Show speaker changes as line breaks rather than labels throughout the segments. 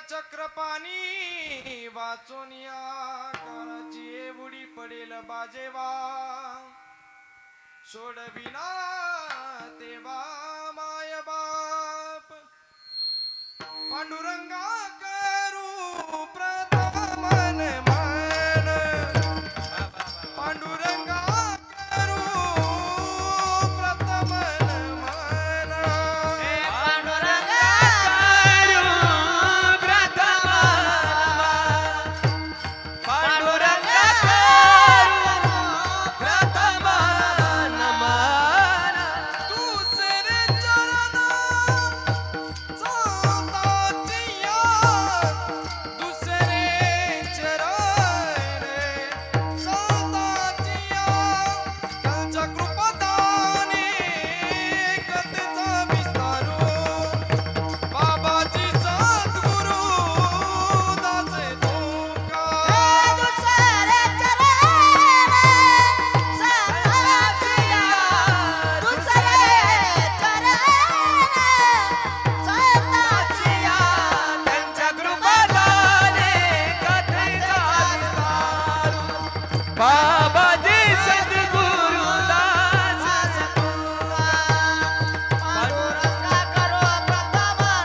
चक्रपाणी वाचून या काळाची एवढी पडेल बाजेवा सोडविना तेवा माय बाप पांडुरंगा करू प्रथमन मन पांडुरंगा करू प्रथमन मन
पांडुरंगा करू प्रथमन पांडुरंगा करू प्रथमन मन
दुसरे चरण चालताचिया दुसरे चरण चालताचिया त्यांच्या कृपादाने कथेचा विस्तारू बाबाजी सद्गुरु दासे तुका
दुसरे चरण साताचिया दुसरे चरण साताचिया
त्यांच्या कृपादाने कथेचा विस्तारू बाबाजी सद्गुरु दास
पांडुरंगा करो प्रथमन मन दुसरे चरण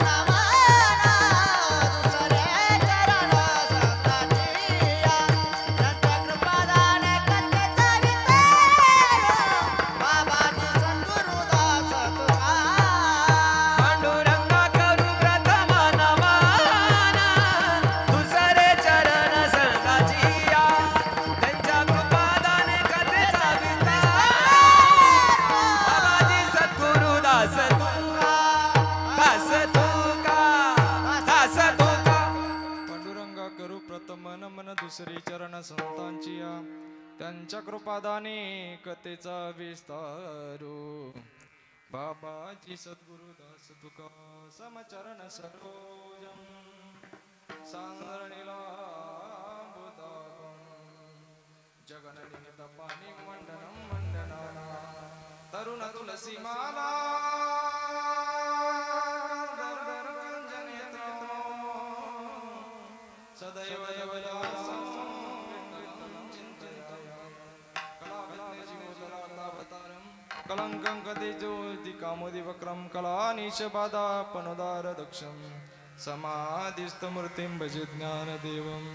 साताचिया त्यांच्या कृपादाने कथेचा विस्तारू बाबाजी सद्गुरुदास तुका
पांडुरंगा करू प्रथम नमन दुसरे चरण संताचिया त्यांच्या कृपादाने कथेचा विस्तार बाबाजी सद्गुरु दास तुका
पांडुरंगा करू प्रथम नमन दुसरी चरण संतांची या त्यांच्या कृपादाने कथेचा विस्तारू बाबाजी सद्गुरु दास तुका समचरण सरोजम सांगरणीला जगननिहित पाणी मंडनम मंडनाना तरुण तुलसी माला सदैव कलंकं कदेजोति कामोदि वक्रम कलानीश बाधा पनुदार दक्षम समाधिस्थमूर्तिं भजे ज्ञानदेवम्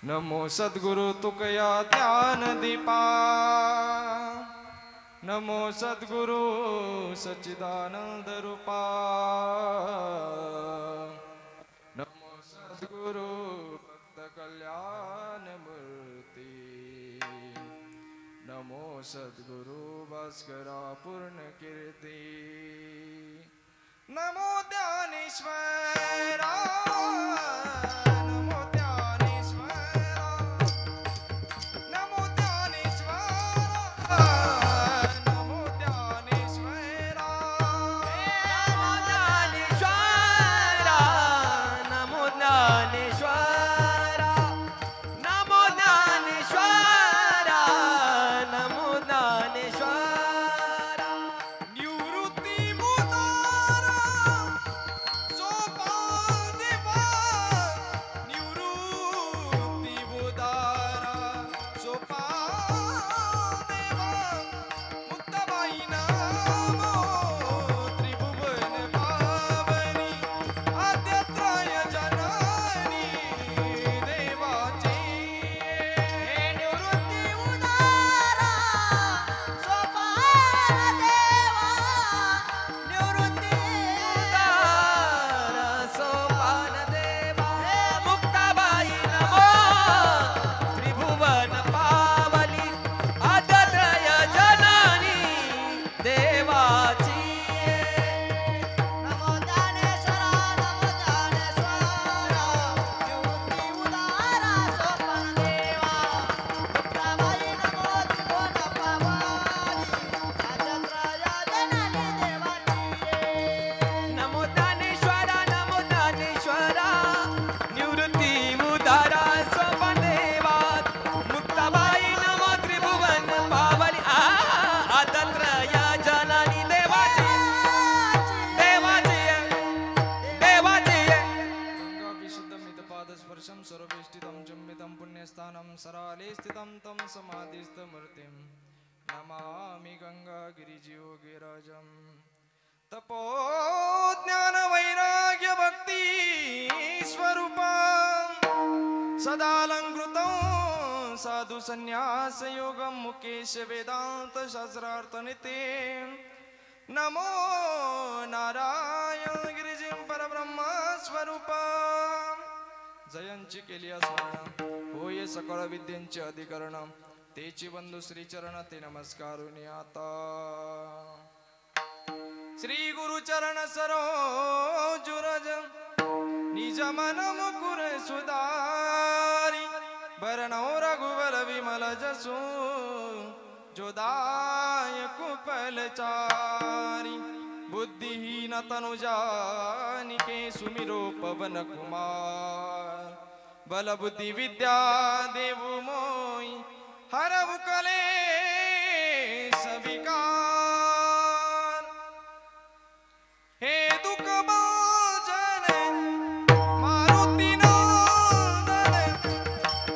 नमो सद्गुरु तुकया ज्ञान दीपा नमो सद्गुरु सच्चिदानंद रूपा नमो सद्गुरु भक्त कल्याण मूर्ति नमो सद्गुरु भास्करा पूर्ण कीर्ति नमो ज्ञानेश्वरा नमो ज्ञानेश्वरा नमो ज्ञानेश्वरा नमो ज्ञानेश्वरा
नमो ज्ञानेश्वरा नमो ज्ञानेश्वरा नमो ज्ञानेश्वरा
निवृत्ती मुदारा सोपान देवा सराले स्थितं तं समाधिस्थमूर्तिं नमामि गंगागिरियोगिराजं तपो ज्ञान वैराग्य भक्ति स्वरूपं सदालंकृतं साधु संन्यास योगं मुकेश वेदांत शास्त्रार्थ नित्यं नमो नारायण गिरिजिं परब्रह्म स्वरूपं जयंची केली स्मरण होय सकळ विद्यांचे अधिकरण तेची बंधू श्री चरण ते नमस्कारुनी आता श्री गुरु चरण सरोजुरज निज मन मुकुर सुधारी बरणौ रघुवर विमल जसु जोदायक कुपलचारी बुद्धिहीन तनु जानिके सुमिरो पवन कुमार बल बुद्धि विद्या देवु मोई हरव कले सविकार हे दुख भंजन मारुति नंदन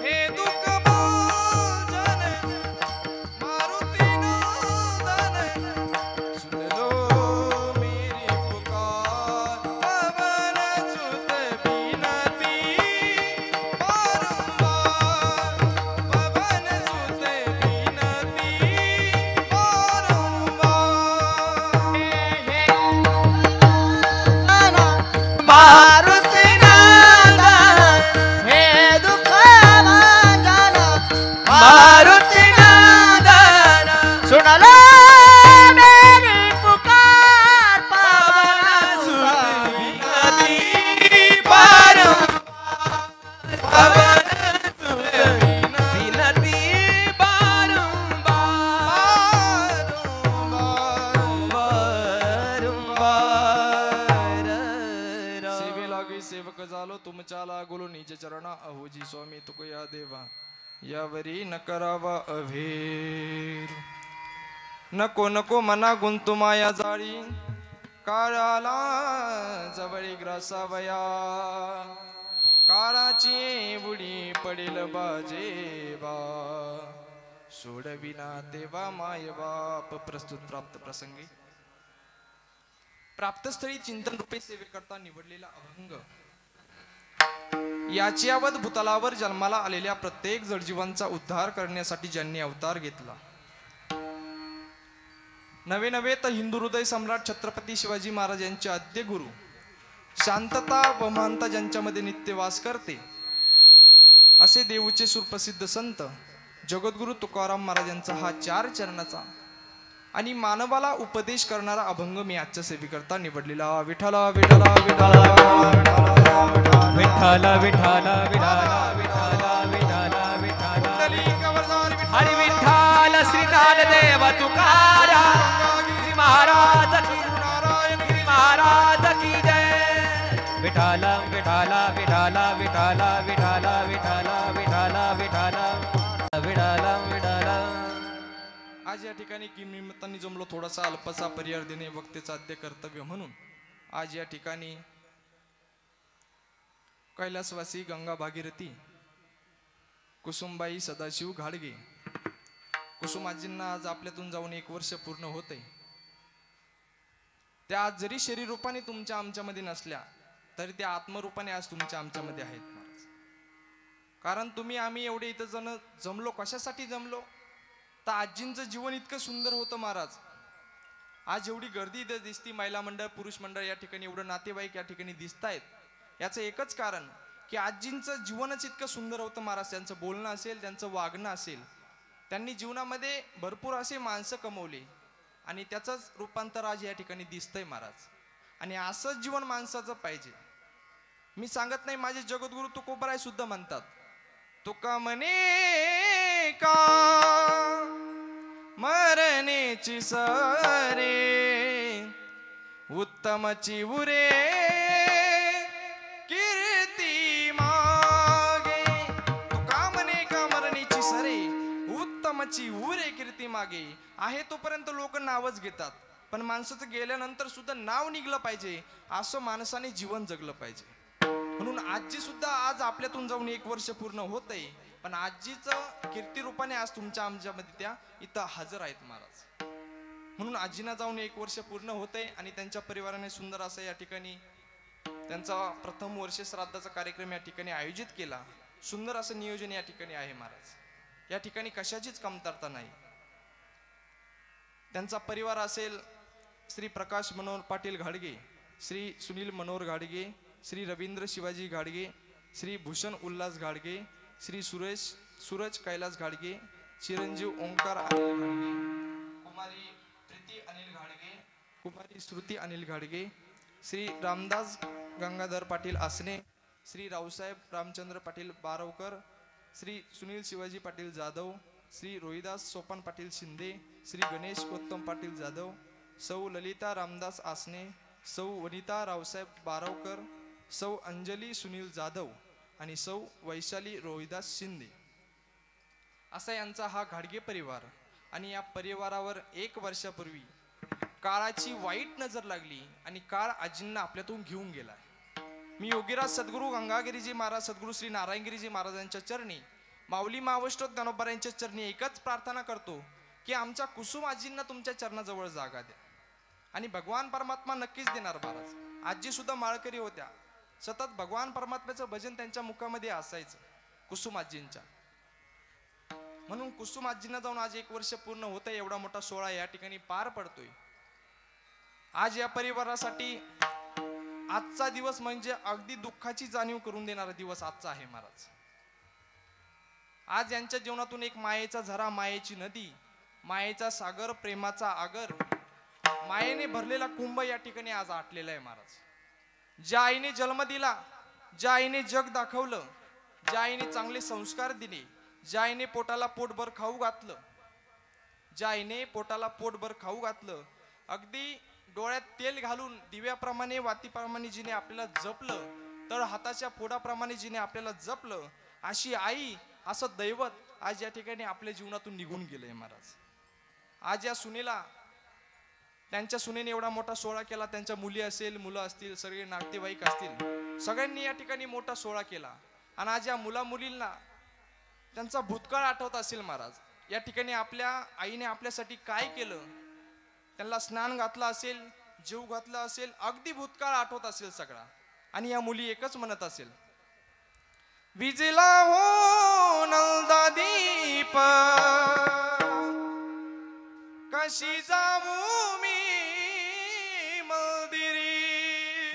हे दुख भंजन मारुति नंदन सुन लो मेरी पुकार पवन सुत बिनती बारंबार पवन सुत बिनती बारंबार
मारुति नंदन हे दुख भंजन मारुति नंदन सुन लो मेरी पुकार पवन सुत बिनती
सेवक झालो तुमच्या लागलो निज चरणा अहोजी स्वामी तुक या देवा यावरी न करावा अभेर नको नको मना गुंतु माया जाळी काळाला जवळी ग्रासावया काळाची बुडी पडेल बाजेबा सोडविना देवा माय बाप प्रस्तुत प्राप्त प्रसंगी प्राप्तस्थळी चिंतन रूपे सेवेकरता निवडलेला अभंग याची यावत भूतलावर जन्माला आलेल्या प्रत्येक जडजीवांचा उद्धार करण्यासाठी ज्यांनी अवतार घेतला नवे नवे तर हिंदू हृदय सम्राट छत्रपती शिवाजी महाराज यांचे आद्य गुरु शांतता व महानता ज्यांच्यामध्ये नित्य वास करते असे देऊचे सुप्रसिद्ध संत जगद्गुरु तुकाराम महाराज यांचा हा 4 चरणाचा आणि मानवाला उपदेश करणारा अभंग मी आजच्या सेवेकरता निवडलेला विठ्ठला विठ्ठला विठ्ठला
विठ्ठला विठ्ठला विठ्ठला विठ्ठला विठ्ठला विठ्ठला हरी विठ्ठल श्री ज्ञानदेव तुकाराम श्री महाराज की श्री महाराज की जय विठ्ठला विठ्ठला विठ्ठला विठ्ठला विठ्ठला विठ्ठला विठ्ठला विठ्ठला विठ्ठला विठ्ठला
आज या ठिकाणी किमनिमित्ताने जमलो थोडासा अल्पसा परिहार देणे वक्तेचा आद्य कर्तव्य म्हणून आज या ठिकाणी कैलासवासी गंगा भागीरथी कुसुमबाई सदाशिव घाडगे कुसुमाजींना आज आपल्यातून जाऊन 1 वर्ष पूर्ण होते त्या आज जरी शरीर रूपाने तुमच्या आमच्यामध्ये नसल्या तरी त्या आत्मरूपाने आज तुमच्या आमच्यामध्ये आहेत महाराज कारण तुम्ही आम्ही एवढे इथं जण जमलो कशासाठी जमलो तर आजींचं जीवन इतकं सुंदर होतं महाराज आज एवढी गर्दी इथं दिसती महिला मंडळ पुरुष मंडळ या ठिकाणी एवढं नातेवाईक या ठिकाणी दिसतायत याचं एकच कारण की आजींचं जीवनच इतकं सुंदर होतं महाराज त्यांचं बोलणं असेल त्यांचं वागणं असेल त्यांनी जीवनामध्ये भरपूर असे माणसं कमवले आणि त्याचंच रूपांतर आज या ठिकाणी दिसतंय महाराज आणि असंच जीवन माणसाचं पाहिजे मी सांगत नाही माझे जगद्गुरु तुकोबराय सुद्धा म्हणतात तुका म्हणे का मरणेची सरे उत्तमची उरे कीर्ती मागे तुका म्हणे का मरणेची सरे उत्तमची उरे कीर्ती मागे आहे तोपर्यंत लोक नावच घेतात पण माणसाचं गेल्यानंतर सुद्धा नाव निघलं पाहिजे असं माणसाने जीवन जगलं पाहिजे म्हणून आजी सुद्धा आज आपल्यातून जाऊन 1 वर्ष पूर्ण होतंय पण आजीचं कीर्ती रूपाने आज तुमच्या आमच्यामध्ये त्या इथं हजर आहेत महाराज. म्हणून आजींना जाऊन 1 वर्ष पूर्ण होते आणि त्यांच्या परिवाराने सुंदर असं या ठिकाणी त्यांचा प्रथम वर्ष श्राद्धाचा कार्यक्रम या ठिकाणी आयोजित केला. सुंदर असं नियोजन या ठिकाणी आहे महाराज. या ठिकाणी कशाचीच कमतरता नाही. त्यांचा परिवार असेल श्री प्रकाश मनोहर पाटील घाडगे, श्री सुनील मनोहर घाडगे, श्री रवींद्र शिवाजी घाडगे, श्री भूषण उल्हास घाडगे, श्री सूरज कैलास घाडगे, चिरंजीव ओंकार अनिल घाडगे, कुमारी प्रीती अनिल घाडगे, कुमारी श्रुती अनिल घाडगे, श्री रामदास गंगाधर पाटील आसने, श्री रावसाहेब रामचंद्र पाटील बारवकर, श्री सुनील शिवाजी पाटील जाधव, श्री रोहिदास सोपान पाटील शिंदे, श्री गणेश उत्तम पाटील जाधव, सौ ललिता रामदास आसने, सौ वनिता रावसाहेब बारवकर, सौ अंजली सुनील जाधव आणि सौ वैशाली रोहिदास शिंदे असा यांचा हा घाडगे परिवार. आणि या परिवारावर 1 वर्षापूर्वी काळाची वाईट नजर लागली आणि काळ आजींना आपल्यातून घेऊन गेला. मी योगीराज सद्गुरू गंगागिरीजी महाराज, सद्गुरू श्री नारायणगिरीजी महाराजांच्या चरणी, माऊली महावष्टो ज्ञानोबा यांच्या चरणी एकच प्रार्थना करतो की आमच्या कुसुम आजींना तुमच्या चरणाजवळ जागा द्या. आणि भगवान परमात्मा नक्कीच देणार महाराज. आजी सुद्धा माळकरी होत्या. सतत भगवान परमात्म्याचं भजन त्यांच्या मुखामध्ये असायचं कुसुम आजींच्या. म्हणून कुसुम आजींना जाऊन आज 1 वर्ष पूर्ण होतंय. एवढा मोठा सोहळा या ठिकाणी पार पडतोय. आज या परिवारासाठी आजचा दिवस म्हणजे अगदी दुःखाची जाणीव करून देणारा दिवस आजचा आहे महाराज. आज यांच्या जीवनातून एक मायेचा झरा, मायेची नदी, मायेचा सागर, प्रेमाचा आगर, मायेने भरलेला कुंभ या ठिकाणी आज आटलेला आहे महाराज. ज्या आईने जन्म दिला, ज्या आईने जग दाखवलं, ज्या आईने चांगले संस्कार दिले, ज्या आईने पोटाला पोटभर खाऊ घातलं, ज्या आईने पोटाला पोटभर खाऊ घातलं, अगदी डोळ्यात तेल घालून दिव्याप्रमाणे वातीप्रमाणे जिने आपल्याला जपलं, तर हाताच्या फोडाप्रमाणे जिने आपल्याला जपलं, अशी आई, असं दैवत आज या ठिकाणी आपल्या जीवनातून निघून गेलंय महाराज. आज या सुनेला, त्यांच्या सुनेने एवढा मोठा सोहळा केला. त्यांच्या मुली असेल, मुलं असतील, सगळे नातेवाईक असतील, सगळ्यांनी या ठिकाणी मोठा सोहळा केला. आणि आज या मुला मुलींना त्यांचा भूतकाळ आठवत असेल महाराज. या ठिकाणी आपल्या आईने आपल्यासाठी काय केलं, त्यांना स्नान घातलं असेल, जीव घातला असेल, अगदी भूतकाळ आठवत असेल सगळा. आणि या मुली एकच म्हणत असेल, विजला हो नलदा दीप, कशी जाऊ मी मंदिरी,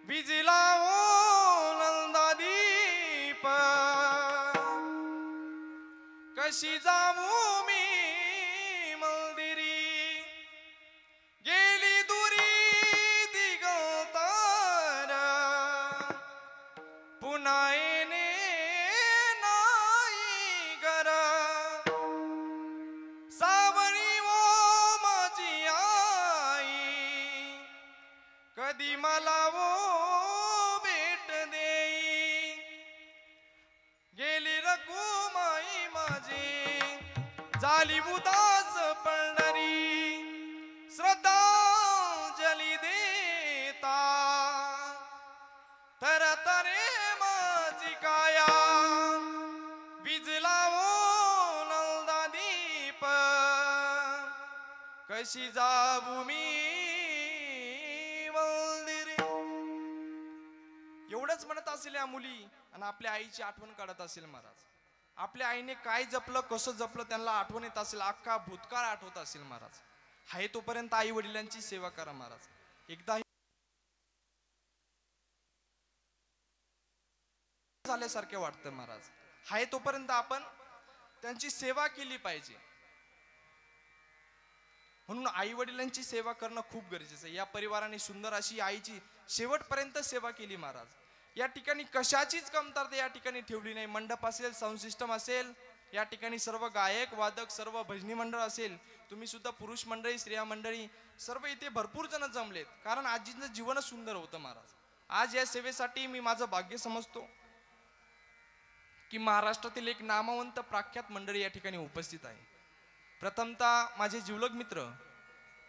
विजला हो नलदा दीप, कशी जाऊ मी मंदिरी, गेली दुरी दिगंतर, पुन्हा येणे नाही घर, सावळी वो माझी आई, कधी मला वो भेट देई, गेली रकुमाई माझी, झाली उदास पडणारी, श्रद्धांजली देता, तर तरे माझी काया, विजला वो नलदा दीप, कशी जाऊ मी मंदिरी. एवढंच म्हणत असेल या मुली आणि आपल्या आईची आठवण काढत असेल महाराज. आपल्या आईने काय जपलं, कसं जपलं, त्यांना आठवण येत असेल, अख्खा भूतकाळ आठवत असेल महाराज. हाय तोपर्यंत आई वडिलांची सेवा करा महाराज. एकदा झाल्यासारखे वाटतं महाराज. हाय तोपर्यंत आपण त्यांची सेवा केली पाहिजे. म्हणून आई वडिलांची सेवा करणं खूप गरजेचं आहे. या परिवाराने सुंदर अशी आईची शेवटपर्यंत सेवा केली महाराज. या ठिकाणी कशाचीच कमतरता या ठिकाणी ठेवली नाही. मंडप असेल, साऊंड सिस्टम असेल, या ठिकाणी सर्व गायक वादक, सर्व भजनी मंडळ असेल, तुम्ही सुद्धा पुरुष मंडळी, स्त्रिया मंडळी, सर्व इथे भरपूर जण जमलेत. कारण आजींचं जीवनच सुंदर होतं महाराज. आज या सेवेसाठी मी माझं भाग्य समजतो की महाराष्ट्रातील एक नामवंत प्रख्यात मंडळी या ठिकाणी उपस्थित आहे. प्रथमतः माझे जिवलग मित्र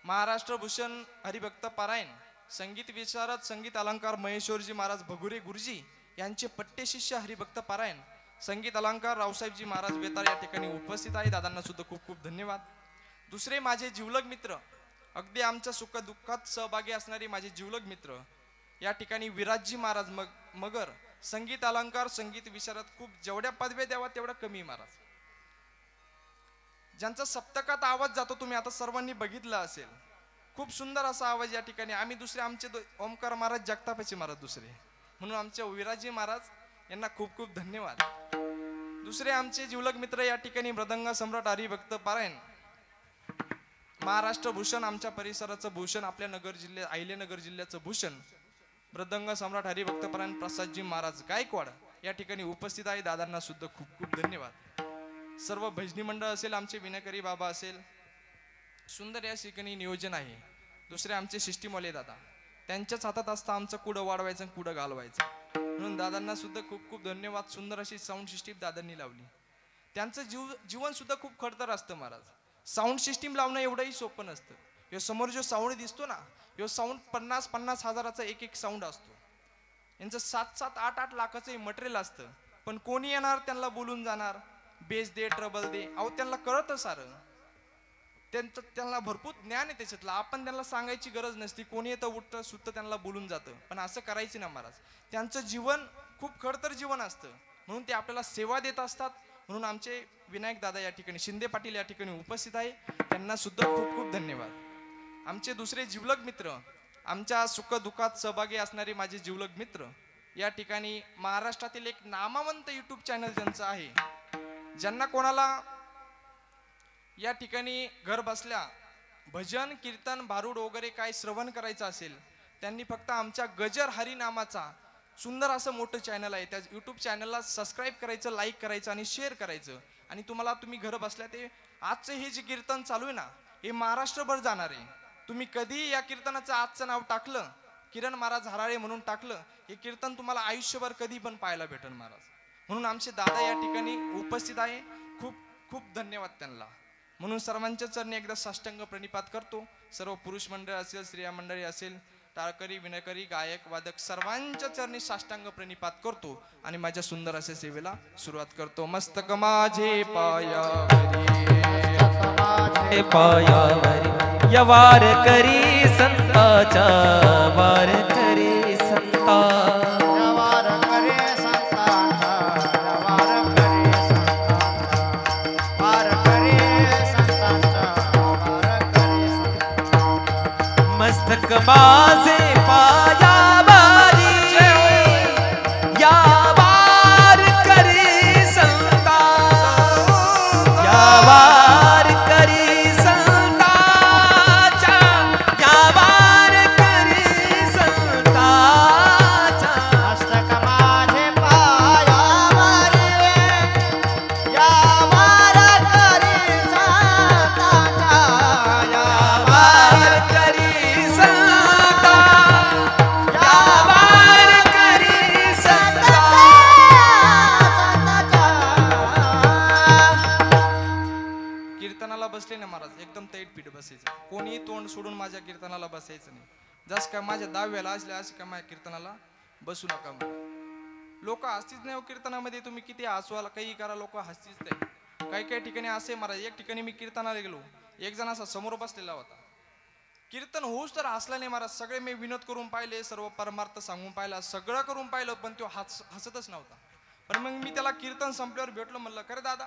महाराष्ट्र भूषण हरिभक्त पारायण, संगीत विशारद, संगीत अलंकार महेश्वरजी महाराज भगुरे गुरुजी यांचे पट्टे शिष्य हरिभक्त पारायण संगीत अलंकार रावसाहेबजी महाराज बेताळ या ठिकाणी उपस्थित आहे. दादांना सुद्धा खूप खूप धन्यवाद. दुसरे माझे जिवलग मित्र, अगदी आमच्या सुख दुःखात सहभागी असणारे माझे जिवलग मित्र या ठिकाणी विराजजी महाराज मगर, संगीत अलंकार संगीत विशारद, खूप जेवढ्या पदव्या द्यावा तेवढ्या कमी महाराज, ज्यांचा सप्तकात आवाज जातो तुम्ही आता सर्वांनी बघितलं असेल. खूप सुंदर असा आवाज या ठिकाणी. आम्ही दुसरे आमचे ओमकार महाराज जगतापाचे महाराज दुसरे, म्हणून आमचे विराजी महाराज यांना खूप खूप धन्यवाद. दुसरे आमचे जिवलग मित्र या ठिकाणी मृदंग सम्राट हरिभक्त पारायण, महाराष्ट्र भूषण, आमच्या परिसराचं भूषण, आपल्या नगर जिल्ह्यात अहिल्यानगर जिल्ह्याचं भूषण, मृदंग सम्राट हरिभक्त पारायण प्रसादजी महाराज गायकवाड या ठिकाणी उपस्थित आहे. दादांना सुद्धा खूप खूप धन्यवाद. सर्व भजनी मंडळ असेल, आमचे विनाकरी बाबा असेल, सुंदर या ठिकाणी नियोजन आहे. दुसरे आमचे सिस्टीमवाले दादा, त्यांच्याच हातात असतं आमचं कुठं वाढवायचं कुठं घालवायचं, म्हणून दादांना सुद्धा खूप खूप धन्यवाद. सुंदर अशी साऊंड सिस्टीम दादांनी लावली. त्यांचं जीवन सुद्धा खूप खडतर असतं महाराज. साऊंड सिस्टीम लावणं एवढंही सोपं नसतं. यो समोर जो साऊंड दिसतो ना, यो साऊंड 50-50 हजाराचा एक साऊंड असतो. यांचं 7-7, 8-8 लाखाचं मटेरियल असतं. पण कोणी येणार त्यांना बोलून जाणार, बेस दे, ट्रबल दे, अहो त्यांना कळतं सारं. त्यांना भरपूर ज्ञान आहे त्याच्यातलं. आपण त्यांना सांगायची गरज नसती. कोणी येतं उठतं सुद्धा त्यांना बोलून जातं. पण असं करायचं ना महाराज. त्यांचं जीवन खूप खडतर जीवन असतं, म्हणून ते आपल्याला सेवा देत असतात. म्हणून आमचे विनायक दादा या ठिकाणी, शिंदे पाटील या ठिकाणी उपस्थित आहे. त्यांना सुद्धा खूप खूप धन्यवाद. आमचे दुसरे जिवलग मित्र, आमच्या सुख दुःखात सहभागी असणारे माझे जिवलग मित्र या ठिकाणी महाराष्ट्रातील एक नामवंत यूट्यूब चॅनल ज्यांचं आहे, ज्यांना कोणाला या ठिकाणी घर बसल्या भजन कीर्तन भारूड वगैरे काय श्रवण करायचं असेल, त्यांनी फक्त आमच्या गजर हरी नामाचा सुंदर असं मोठं चॅनल आहे, त्या यूट्यूब चॅनलला सबस्क्राईब करायचं, लाईक करायचं आणि शेअर करायचं. आणि तुम्ही घर बसल्या ते आजचं हे जे कीर्तन चालू आहे ना, हे महाराष्ट्रभर जाणार आहे. तुम्ही कधी या कीर्तनाचं आजचं नाव टाकलं, किरण महाराज हराळे म्हणून टाकलं, हे कीर्तन तुम्हाला आयुष्यभर कधी पण पाहायला भेटेल महाराज. म्हणून आमचे दादा या ठिकाणी उपस्थित आहे. खूप खूप धन्यवाद त्यांना. म्हणून सर्वांच्या चरणी एकदा साष्टांग प्रणिपात करतो. सर्व पुरुष मंडळ असेल, स्त्रिया मंडळी असेल, टाळकरी विनकरी गायक वादक सर्वांच्या चरणी साष्टांग प्रणिपात करतो आणि माझ्या सुंदर अशा सेवेला सुरुवात करतो. मस्तक माझे
पायावरी यवार करी संताचा, वार करी संता,
वार करे संतांचा, वार करे संतांचा, वार करे संतांचा, वार करे संतांचा.
मस्तक माझे पायावरी या वार करी संता, या वार करी संताचा, या वार करी संताचा.
मस्तक माझे पायावरी या वार करे संतांचा, या
वार करी संता, या वार करी संता.
कीर्तनाला बसले ना महाराज, एकदम तैटपीठ बसायचं. कोणी तोंड सोडून माझ्या कीर्तनाला बसायचं नाही. जस काय माझ्या 10व्याला असल्या असं काय माझ्या कीर्तनाला बसू नका. लोक हसतीच नाही हो कीर्तनामध्ये. तुम्ही किती हसवाला काही करा, लोक हसतीच नाही. काही काही ठिकाणी असे महाराज, एक ठिकाणी मी कीर्तनाला गेलो, एक जण असा समोर बसलेला होता. कीर्तन होऊच तर हसला नाही महाराज. सगळे मी विनोद करून पाहिले, सर्व परमार्थ सांगून पाहिला, सगळं करून पाहिलं, पण तो हसतच नव्हता. पण मग मी त्याला कीर्तन संपल्यावर भेटलो, म्हणलं खरे दादा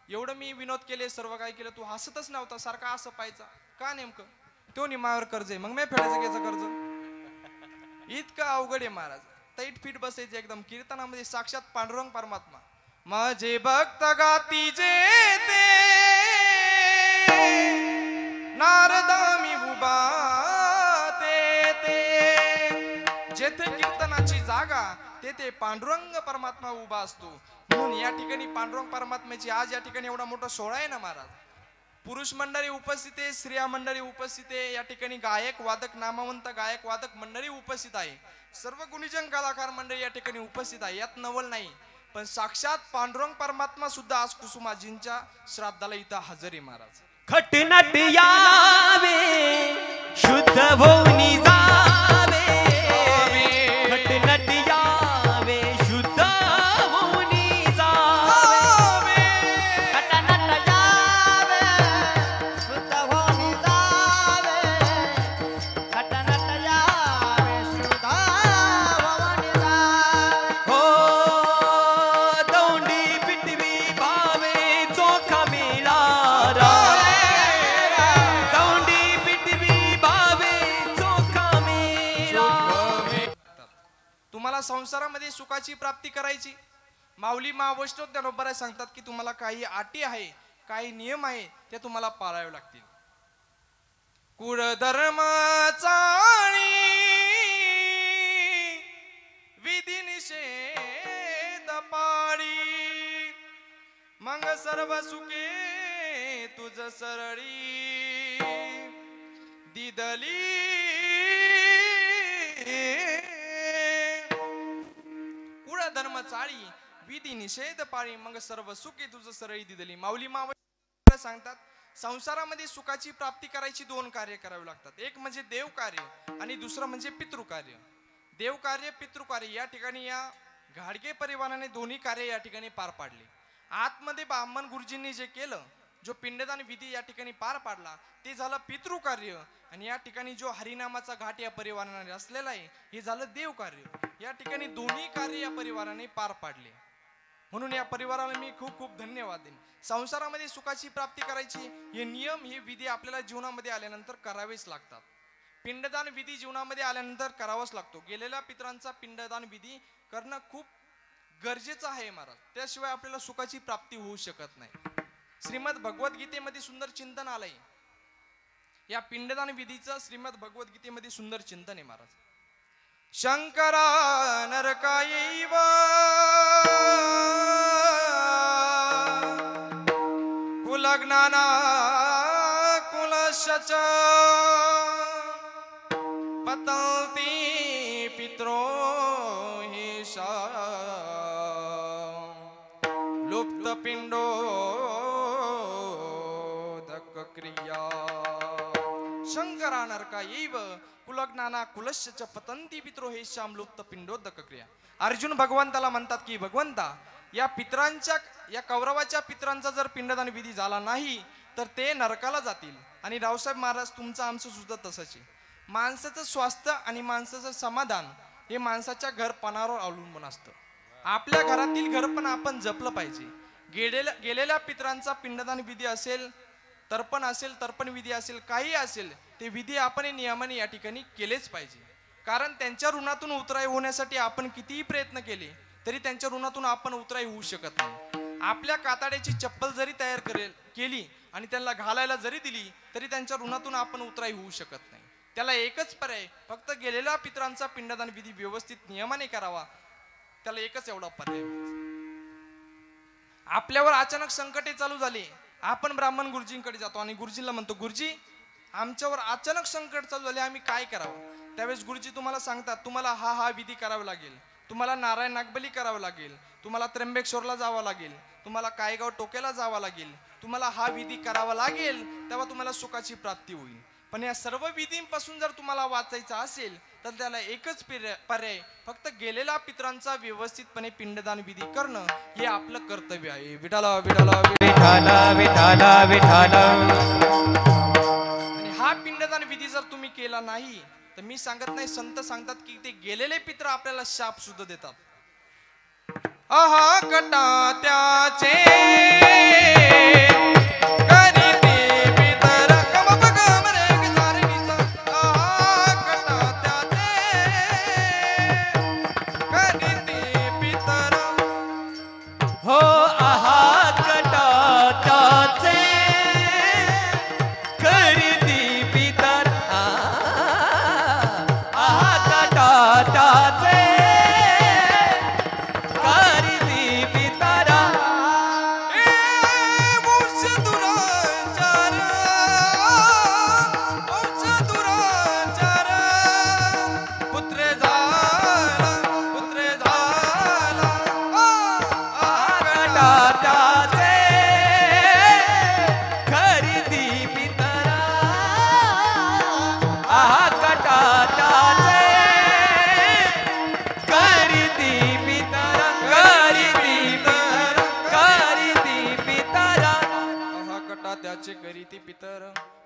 एवढं मी विनोद केले, सर्व काय केलं, तू हसतच नव्हता, सारखा असं पाहायचा का नेमकं? तो निमावर कर्ज आहे, मग मी फेडायचं घ्यायचं कर्ज? इतकं अवघड आहे महाराज. तैटपीठ बसायचं एकदम. कीर्तनामध्ये साक्षात पांडुरंग परमात्मा, माझे भक्त गाती जे ते नारदा मी उभा ते जेथे कीर्तनाची जागा तेथे पांडुरंग परमात्मा उभा असतो. म्हणून या ठिकाणी पांडुरंग परमात्म्याची आज या ठिकाणी एवढा मोठा सोहळा आहे ना महाराज. पुरुष मंडळी उपस्थित आहे, स्त्रिया मंडळी उपस्थित आहे, या ठिकाणी गायक वादक नामवंत गायक वादक मंडळी उपस्थित आहे, सर्व गुणीजन कलाकार मंडळी या ठिकाणी उपस्थित आहे. यात नवल नाही, पण साक्षात पांडुरंग परमात्मा सुद्धा आज कुसुमाजींच्या श्राद्धाला इथं हजर आहे महाराज.
खटनट यावे शुद्ध होऊनी जावे, खटनट यावे शुद्ध होऊनी जावे.
तुम्हाला संसारामध्ये सुखाची प्राप्ती करायची, माऊली महावैष्णव ज्ञानोबा सांगतात की तुम्हाला काही अटी आहे, काही नियम आहे, ते तुम्हाला पाळावे लागतील. कुळ धर्म चाळी विधी निषेध पाळी, मग सर्व सुखे तुझ सरळी दिदली. कुळ धर्म चाळी विधी निषेध पाळी, मग सर्व सुखे तुझ सरळी दिदली. माऊली मावळ सांगतात संसारामध्ये सुखाची प्राप्ती करायची दोन कार्य करावे लागतात. एक म्हणजे देव कार्य आणि दुसरं म्हणजे पितृकार्य. देव कार्य पितृकार्य या ठिकाणी या घाडगे परिवाराने दोन्ही कार्य या ठिकाणी पार पाडले. आतमध्ये बामण गुरुजींनी जे केलं, जो पिंडदान विधी या ठिकाणी पार पाडला, ते झालं पितृकार्य. आणि या ठिकाणी जो हरिनामाचा घाट या परिवाराने असलेला आहे, हे झालं देव कार्य. या ठिकाणी दोन्ही कार्य या परिवाराने पार पाडले, म्हणून या परिवाराला मी खूप खूप धन्यवाद देईन. संसारामध्ये सुखाची प्राप्ती करायची हे नियम, हे विधी आपल्याला जीवनामध्ये आल्यानंतर करावेच लागतात. पिंडदान विधी जीवनामध्ये आल्यानंतर करावाच लागतो. गेलेल्या पितरांचा पिंडदान विधी करणं खूप गरजेचं आहे महाराज, त्याशिवाय आपल्याला सुखाची प्राप्ती होऊ शकत नाही. श्रीमद भगवद्गीतेमध्ये सुंदर चिंतन आलंय. या पिंडदान विधीचं श्रीमद भगवद्गीतेमध्ये सुंदर चिंतन आहे महाराज. शंकरा नरकायैव कुलज्ञाना कुलश्च पतन्ति पित्रो हिषा लुप्तपिंडो क्रिया. शंकरा नरकायैव कुलज्ञाना कुलश्च पतन्ति पित्रो हिषाम लुप्त पिंडोदक क्रिया. अर्जुन भगवंताला म्हणतात की भगवंता, या पितरांच्या, या कौरवाच्या पितरांचा जर पिंडदान विधी झाला नाही तर ते नरकाला जातील. आणि रावसाहेब महाराज, तुमचं आमचं सुद्धा तसंच आहे. माणसाचं स्वास्थ्य आणि माणसाचं समाधान हे माणसाच्या घरपणावर अवलंबून असतं. आपल्या घरातील घरपण आपण जपलं पाहिजे. गेलेल्या पितरांचा पिंडदान विधी असेल, तर्पण असेल, तर्पण विधी असेल, काही असेल, ते विधी आपण नियमाने या ठिकाणी केलेच पाहिजे. कारण त्यांच्या ऋणातून उतराई होण्यासाठी आपण कितीही प्रयत्न केले तरी त्यांच्या ऋणातून आपण उतराई होऊ शकत नाही. आपल्या कातड्याची चप्पल जरी तयार केली आणि त्यांना घालायला जरी दिली तरी त्यांच्या ऋणातून आपण उतराई होऊ शकत नाही. त्याला एकच पर्याय, फक्त गेलेल्या पितरांचा पिंडदान विधी व्यवस्थित नियमाने करावा. त्याला एकच एवढा पर्याय. आपल्यावर अचानक संकटे चालू झाली, आपण ब्राह्मण गुरुजींकडे जातो आणि गुरुजींना म्हणतो, गुरुजी आमच्यावर अचानक संकट चालू झाले, आम्ही काय करावं? त्यावेळेस गुरुजी तुम्हाला सांगतात, तुम्हाला हा विधी करावा लागेल, तुम्हाला नारायण नागबली करावं लागेल, तुम्हाला त्र्यंबकेश्वरला जावं लागेल, तुम्हाला कायगाव टोक्याला जावं लागेल, तुम्हाला हा विधी करावा लागेल, तेव्हा तुम्हाला सुखाची प्राप्ती होईल. पण या सर्व विधींपासून जर तुम्हाला वाचायचं असेल तर त्याला एकच पर्याय, फक्त गेलेल्या पितरांचा व्यवस्थितपणे पिंडदान विधी करणं हे आपलं कर्तव्य आहे. विठाला विठाला विठाला विठाला विठाला. आणि हा पिंडदान विधी जर तुम्ही केला नाही तर मी सांगत नाही, संत सांगतात की ते गेलेले पित्र आपल्याला शाप सुद्धा देतात. आहा कटा त्याचे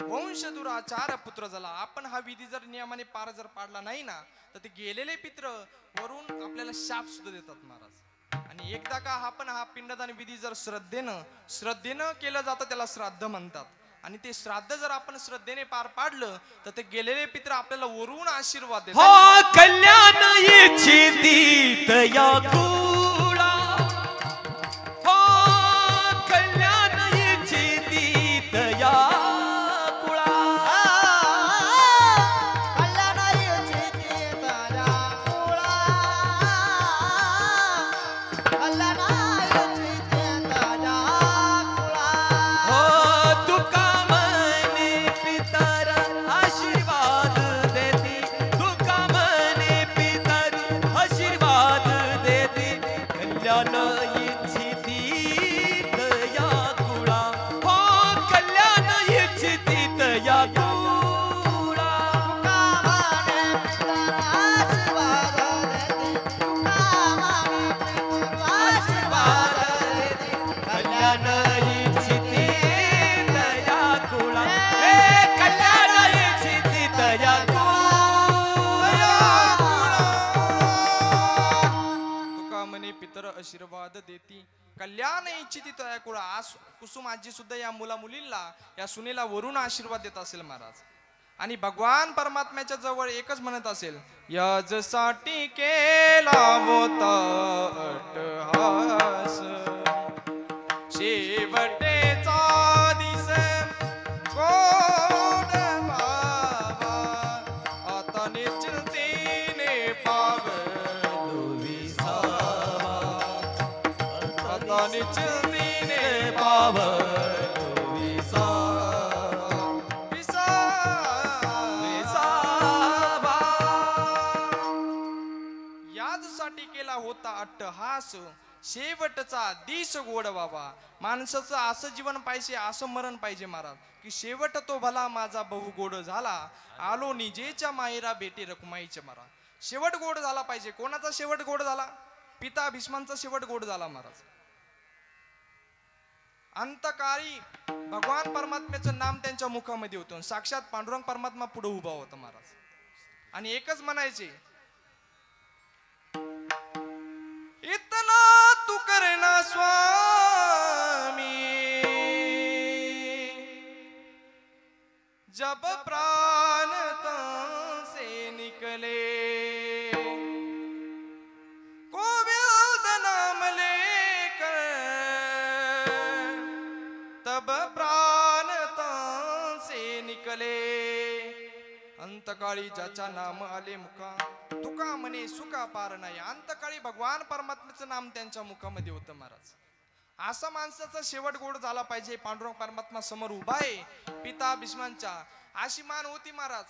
वंश दुराचार पुत्र झाला. आपण हा विधी जर नियमाने पार जर पाडला नाही ना तर ते गेलेले पित्र वरून आपल्याला शाप सुद्धा देतात महाराज. आणि एकदा का आपण हा पिंडदान विधी जर श्रद्धेनं केलं जातं, त्याला श्राद्ध म्हणतात. आणि ते श्राद्ध जर आपण श्रद्धेने पार पाडलं तर ते गेलेले पित्र आपल्याला वरून आशीर्वाद देतात.
हो कल्याण इच्छितीत या कुळा, हो कल्याण इच्छितीत या कुळा. हो तुका म्हणे पितर आशीर्वाद देती, तुका म्हणे पितर आशीर्वाद देती. कल्याण इच्छितीत या कुळा, हो कल्याण इच्छितीत या कुळा. कल्याण इच्छितीत या कुळा, हे कल्याण इच्छितीत या कुळा.
तुका म्हणे पितर आशीर्वाद देती, कल्याण इच्छिती तया कुळा. आज कुसुम आजी सुद्धा या मुला मुलींना, या सुनेला वरून आशीर्वाद देत असेल महाराज. आणि भगवान परमात्म्याच्या जवळ एकच म्हणत असेल, यजसाठी केला होता अट्टहास, शेवटेचा दिस गोड बाबा, आता निश्चिंतीने पावलो विसावा, आता निश्चिंतीने पावलो याचसाठी केला होता अट्टहास, शेवटचा दिस गोड बाबा. माणसाचं असं जीवन पाहिजे, असं मरण पाहिजे महाराज, की शेवट तो भला माझा बहु गोड झाला, आलो निजेच्या मायरा बेटी रकुमाईच्या महाराज. शेवट गोड झाला पाहिजे. कोणाचा शेवट गोड झाला? पिता भीष्मांचा शेवट गोड झाला महाराज. अंतकाळी भगवान परमात्म्याचं नाम त्यांच्या मुखामध्ये होतं, साक्षात पांडुरंग परमात्मा पुढे उभा होता महाराज. आणि एकच म्हणायचे, इतना तू करना स्वामी, जब प्राण तन से निकले, गोविंद नाम लेकर तब प्राण तन से निकले. अंतकाळी ज्याच्या नाम आले मुखा, तुका म्हणे सुका पार नाही. अंतकाळी भगवान परमात्म्याचं नाम त्यांच्या मुखामध्ये होतं महाराज. असा माणसाचा शेवट गोड झाला पाहिजे. पांडुरंग परमात्मा समोर उभा आहे पिता भीष्मांच्या. अशी मान होती महाराज,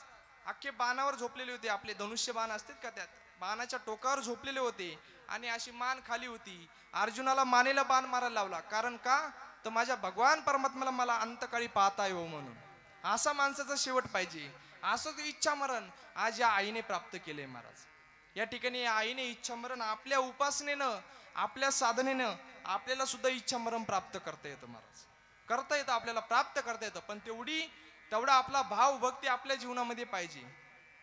अख्खे बाणावर झोपलेले होते. आपले धनुष्य बाण असतात का, त्यात बाणाच्या टोकावर झोपलेले होते आणि अशी मान खाली होती. अर्जुनाला मानेला बाण मारायला लावला. कारण का, तर माझ्या भगवान परमात्म्याला मला अंतकाळी पाहता येऊ म्हणून. असा माणसाचा शेवट पाहिजे. असंच इच्छा मरण आज या आईने प्राप्त केले महाराज. या ठिकाणी या आईने इच्छा मरण आपल्या उपासनेनं, आपल्या साधनेनं आपल्याला सुद्धा इच्छा मरण प्राप्त करता येतं महाराज. करता येतं, आपल्याला प्राप्त करता येतं. पण तेवढा आपला भाव भक्ती आपल्या जीवनामध्ये पाहिजे,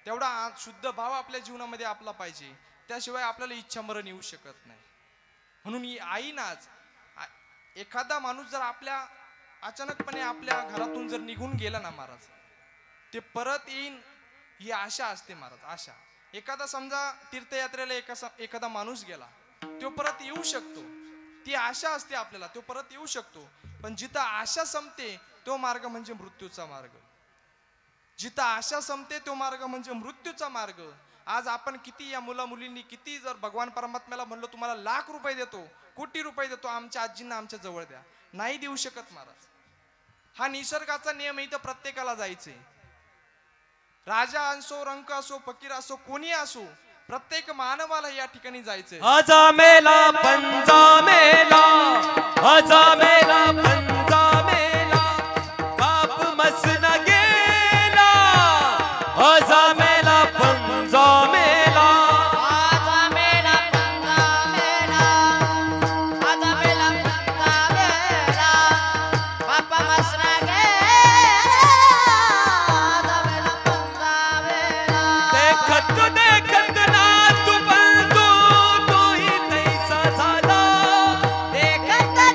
तेवढा शुद्ध भाव आपल्या जीवनामध्ये आपला पाहिजे. त्याशिवाय आपल्याला इच्छा मरण येऊ शकत नाही. म्हणून ही आई नाच, एखादा माणूस जर आपल्या अचानकपणे आपल्या घरातून जर निघून गेला ना महाराज, ते परत येईन ही आशा असते महाराज. आशा, एखादा समजा तीर्थयात्रेला एखादा माणूस गेला, तो परत येऊ शकतो. ती आशा असते आपल्याला, तो परत येऊ शकतो. पण जिथं आशा संपते तो मार्ग म्हणजे मृत्यूचा मार्ग. जिथं आशा संपते तो मार्ग म्हणजे मृत्यूचा मार्ग. आज आपण किती या मुला मुलींनी किती जर भगवान परमात्म्याला म्हणलं तुम्हाला लाख रुपये देतो, कोटी रुपये देतो, आमच्या आजींना आमच्या जवळ द्या, नाही देऊ शकत महाराज. हा निसर्गाचा नियम इथं प्रत्येकाला जायचंय. राजा असो, रंक असो, फकीर असो, कोणी असो, प्रत्येक मानवाला या ठिकाणी जायचंय.
आजा मेला पंजा मेला, आजा मेला पंजा मेला, बाप मसन गेला, आजा मेला पंजा मेला.
आजा मेला पंजा मेला, आजा मेला पंजा मेला, बापा मसना गेला, आजा मेला पंजा मेला.
देखत ना तू बंधू, तोही तैसा झाला.
देखत ना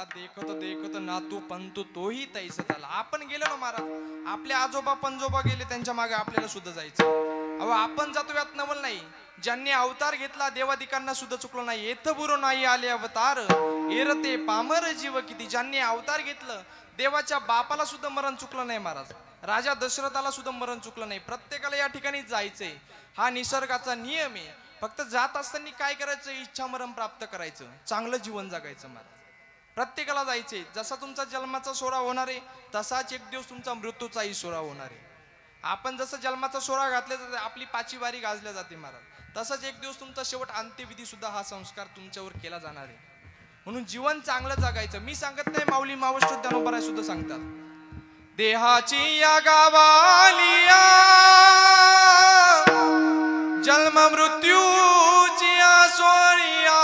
मला देखत देखत नातू पंतू तोही तैसा झाला. आपण गेलो ना महाराज, आपले आजोबा पंजोबा गेले, त्यांच्या मागे आपल्याला सुद्धा जायचं. अहो आपण जातो यात नवल नाही. ज्यांनी अवतार घेतला देवादिकांना सुद्धा चुकलं नाही. येथ बुरो नाही आले अवतार एरते पामर जीव किती. ज्यांनी अवतार घेतलं देवाच्या बापाला सुद्धा मरण चुकलं नाही महाराज. राजा दशरथाला सुद्धा मरण चुकलं नाही. प्रत्येकाला या ठिकाणी जायचंय, हा निसर्गाचा नियम आहे. फक्त जात असताना काय करायचं, इच्छा मरण प्राप्त करायचं, चांगलं जीवन जगायचं महाराज. प्रत्येकाला जायचंय. जसा तुमचा जन्माचा सोहळा होणार आहे तसाच एक दिवस तुमचा मृत्यूचाही सोहळा होणार आहे. आपण जसं जन्माचा सोहळा घातल्या जाते, आपली पाची वारी गाजल्या जाते महाराज, तसंच एक दिवस तुमचा शेवट अंत्यविधी सुद्धा हा संस्कार तुमच्यावर केला जाणार आहे. म्हणून जीवन चांगलं जगायचं. मी सांगत नाही, माऊली मावष्ट ज्ञानोबा सुद्धा सांगतात, देहाची या गावालिया जन्म मृत्यूची सोनिया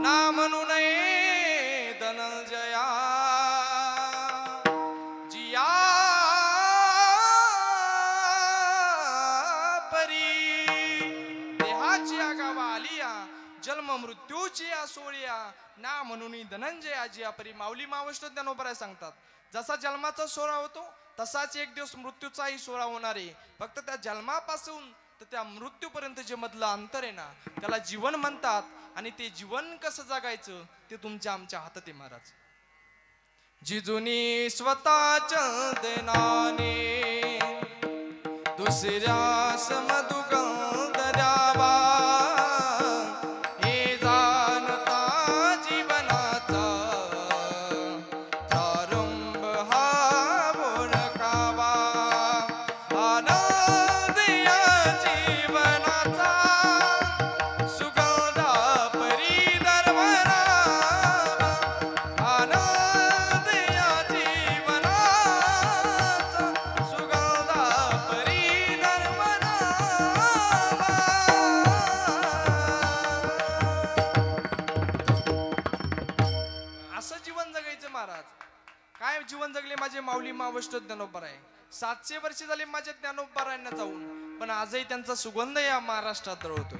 ना म्हणू नये धनंजया जिया परी. देहाची या गावा आलिया जन्म मृत्यूची सोळिया ना म्हणून धनंजया जिया परी. माऊली मावष्ट ज्ञानोबा सांगतात, जसा जन्माचा सोहळा होतो तसाच एक दिवस मृत्यूचाही सोहळा होणार आहे. फक्त त्या जन्मापासून तर त्या मृत्यूपर्यंत जे मधलं अंतर आहे ना, त्याला जीवन म्हणतात. आणि ते जीवन कसं जगायचं ते तुमच्या आमच्या हातात आहे महाराज. जिजुनी स्वतःच्या देनाने दुसऱ्या समदुगंध द्यावा, हे जाणता जीवनाचा प्रारंभ हा बोलकावा. आनंद या जीवनाचा सुगंधा परी दरवरावा. आनंद या जीवनाचा सुगंधा परी दरवरावा. असं जीवन जगायचं महाराज. काय जीवन जगले माझे माऊली मावष्ट ज्ञानोबाराय. 700 वर्ष झाले माझ्या ज्ञानोबारायांना जाऊन, पण आजही त्यांचा सुगंध या महाराष्ट्रात दरवळतोय.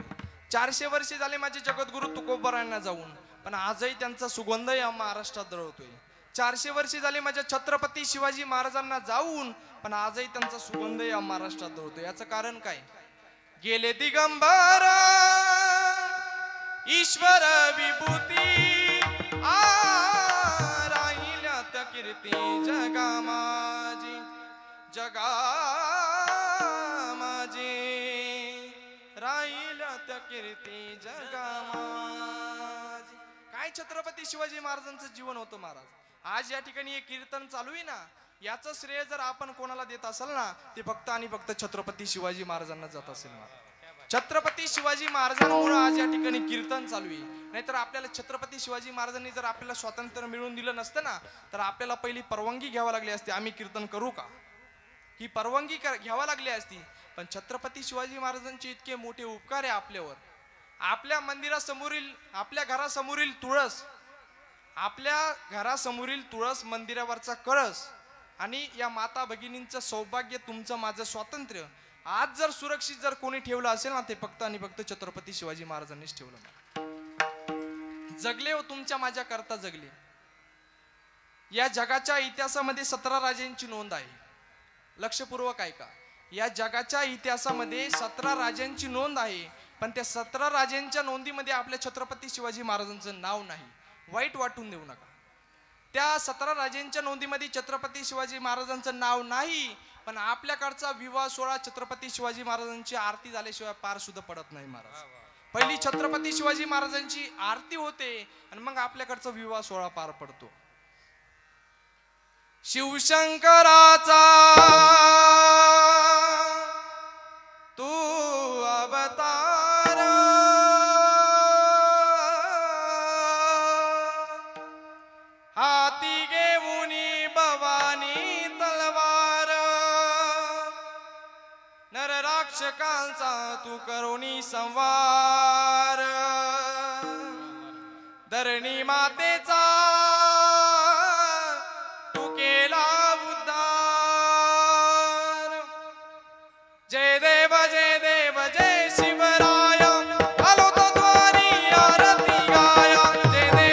400 वर्ष झाले माझे जगद्गुरु तुकोबारायांना जाऊन, पण आजही त्यांचा सुगंध या महाराष्ट्रात दरवळतोय. 400 वर्ष झाले माझ्या छत्रपती शिवाजी महाराजांना जाऊन, पण आजही त्यांचा सुगंध या महाराष्ट्रात दरवळतोय. याचं कारण काय? गेले दिगंबर ईश्वर विभूती राहिल्या त्या कीर्ती जगा माझी, जगा माझी राहिल्या त्या कीर्ती जगा माझी. काय छत्रपती शिवाजी महाराजांचं जीवन होतं महाराज. आज या ठिकाणी हे कीर्तन चालू आहे ना, याचं श्रेय जर आपण कोणाला देत असेल ना, ते फक्त आणि फक्त छत्रपती शिवाजी महाराजांना जात असेल महाराज. छत्रपती शिवाजी महाराजांमुळे आज या ठिकाणी कीर्तन चालू आहे. नाहीतर आपल्याला छत्रपती शिवाजी महाराजांनी जर आपल्याला स्वातंत्र्य मिळवून दिलं नसतं ना, तर आपल्याला पहिली परवानगी घ्यावी लागली असती, आम्ही कीर्तन करू का, ही परवानगी घ्यावी लागली असती. पण छत्रपती शिवाजी महाराजांचे इतके मोठे उपकार आहे आपल्यावर. आपल्या मंदिरासमोरील, आपल्या घरासमोरील तुळस, आपल्या घरासमोरील तुळस, मंदिरावरचा कळस आणि या माता भगिनींचं सौभाग्य, तुमचं माझं स्वातंत्र्य आज जर सुरक्षित जर कोणी ठेवलं असेल ना, ते फक्त आणि फक्त छत्रपती शिवाजी महाराजांनीच ठेवलं. जगले हो तुमच्या माझ्या करता जगले. या जगाच्या इतिहासामध्ये 17 राजांची नोंद आहे. लक्षपूर्वक ऐका. या जगाच्या इतिहासामध्ये 17 राजांची नोंद आहे, पण त्या 17 राजांच्या नोंदीमध्ये आपल्या छत्रपती शिवाजी महाराजांचं नाव नाही. वाईट वाटून देऊ नका. त्या 17 राजांच्या नोंदीमध्ये छत्रपती शिवाजी महाराजांचं नाव नाही, पण आपल्याकडचा विवाह सोहळा छत्रपती शिवाजी महाराजांची आरती झाल्याशिवाय पार सुद्धा पडत नाही महाराज. पहिली छत्रपती शिवाजी महाराजांची आरती होते आणि मग आपल्याकडचा विवाह सोहळा पार पडतो. शिवशंकराचा तू अवतार, हाती घेऊन भवानी तलवार, नरराक्षकांचा तू करुणी संवार, धरणी मातेचा तू केला उद्धार. जय देव जय देव जय शिवराय, आलो तो द्वारी आरती गाया. जय देव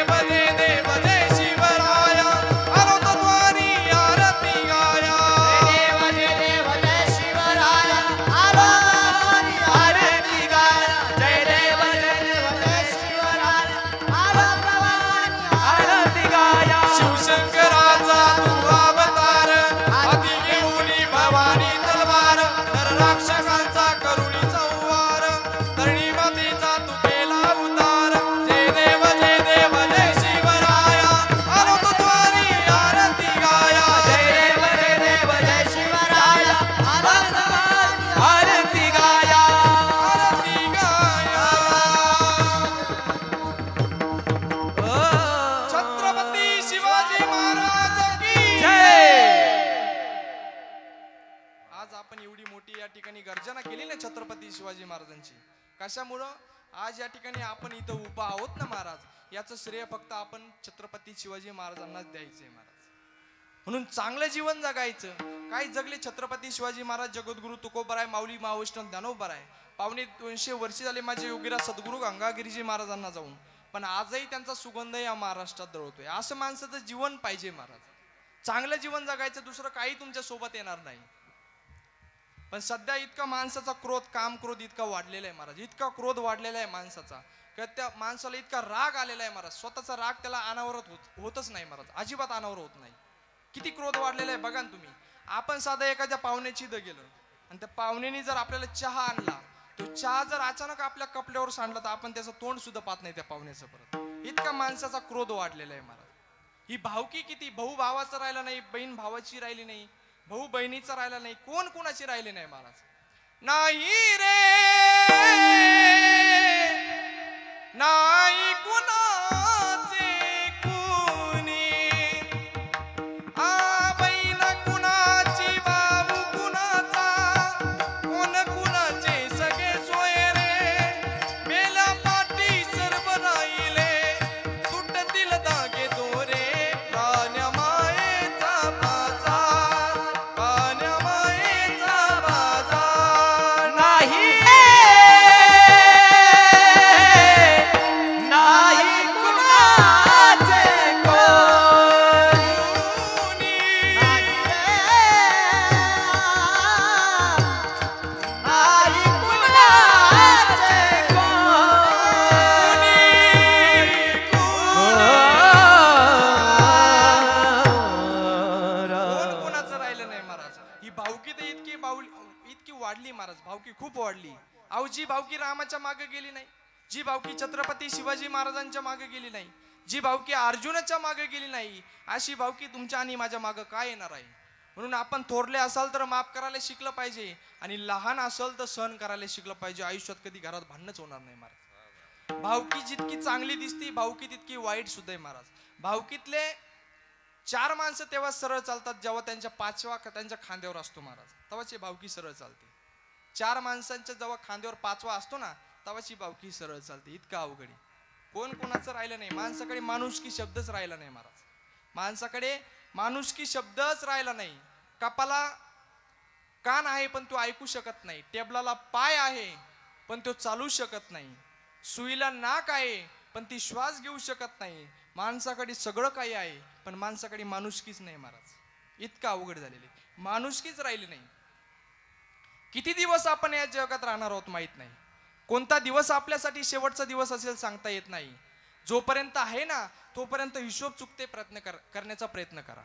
गर्जना केली ना छत्रपती शिवाजी महाराजांची. कशामुळं आज या ठिकाणी आपण इथं उभा आहोत ना महाराज, याचं श्रेय फक्त आपण छत्रपती शिवाजी महाराजांनाच द्यायचंय महाराज. म्हणून चांगलं जीवन जगायचं. काय जगले छत्रपती शिवाजी महाराज, जगद्गुरु तुकोबराय, माऊली महावैष्णव ज्ञानोबराय. 250 वर्षे झाले माझे योगीराज सद्गुरु गंगागिरीजी महाराजांना जाऊन, पण आजही त्यांचा सुगंध या महाराष्ट्रात दळतोय. असं माणसाचं जीवन पाहिजे महाराज. चांगलं जीवन जगायचं, दुसरं काही तुमच्या सोबत येणार नाही. पण सध्या इतका माणसाचा क्रोध, काम क्रोध इतका वाढलेला आहे महाराज, इतका क्रोध वाढलेला आहे माणसाचा, की त्या माणसाला इतका राग आलेला आहे महाराज. स्वतःचा राग त्याला अनावरत होतच नाही महाराज, अजिबात अनावर होत नाही. किती क्रोध वाढलेला आहे बघा ना तुम्ही. आपण साधं एखाद्या पाहुण्याची इथं गेलो आणि त्या पाहुण्याने जर आपल्याला चहा आणला, तो चहा जर अचानक आपल्या कपड्यावर सांडला तर आपण त्याचं तोंड सुद्धा पाहत नाही त्या पाहुण्याचं परत. इतका माणसाचा क्रोध वाढलेला आहे महाराज. ही भावकी किती, भाऊ भावाचं राहिला नाही, बहीण भावाची राहिली नाही, भाऊ बहिणीचा राहिला नाही, कोण कोणाची राहिली नाही महाराज. नाही रे नाही कुणाचे कुणी, आ बहीण कुणाची, भाऊ कुणाचा, कोण कुणाचे सगळे सोय रे. मेला पाठी सर्व राहिले, तुटतील धागे दोरे, प्राण्यमायेचा बाजार, प्राण्यमायेचा बाजार.
नाही नाही कुणाचे कोणी, नाही कुणाचे
कोण कोणाचं राहिलं नाही महाराज. ही भावकी तर इतकी वाढली महाराज, भावकी खूप वाढली. अहो जी भावकी रामाच्या मागे गेली नाही, जी भावकी छत्रपती शिवाजी महाराजांच्या मागे गेली नाही, जी भावकी अर्जुनाच्या मागे गेली नाही, अशी भावकी तुमच्या आणि माझ्या मागे काय येणार आहे. म्हणून आपण थोरले असाल तर माफ करायला शिकलं पाहिजे, आणि लहान असाल तर सहन करायला शिकलं पाहिजे. आयुष्यात कधी घरात भांडणच होणार नाही महाराज. भावकी जितकी चांगली दिसती, भावकी तितकी वाईट सुद्धा आहे महाराज. भावकीतले 4 माणसं तेव्हा सरळ चालतात जेव्हा त्यांच्या 5वा त्यांच्या खांद्यावर असतो महाराज, तेव्हाची भावकी सरळ चालते. 4 माणसांच्या जेव्हा खांद्यावर 5वा असतो ना, तेव्हाची भावकी सरळ चालते. इतका अवघडी कोण कोणाचं राहिलं नाही. माणसाकडे माणुसकी शब्दच राहिला नाही महाराज. माणसाकडे माणुसकी शब्दच राहिला नाही. कपाला कान आहे पण तो ऐकू शकत नाही, टेबलाला पाय आहे पण तो चालू शकत नाही, सुईला नाक आहे पण ती श्वास घेऊ शकत नाही. माणसाकडे सगळं काही आहे पण माणसाकडे माणुसकीच नाही महाराज. इतका अवघड झालेले, माणुसकीच राहिली नाही. किती दिवस आपण या जगात राहणार आहोत माहित नाही. कोणता दिवस आपल्यासाठी शेवटचा दिवस असेल सांगता येत नाही. जोपर्यंत आहे ना तोपर्यंत हिशोब चुकते करण्याचा प्रयत्न करा.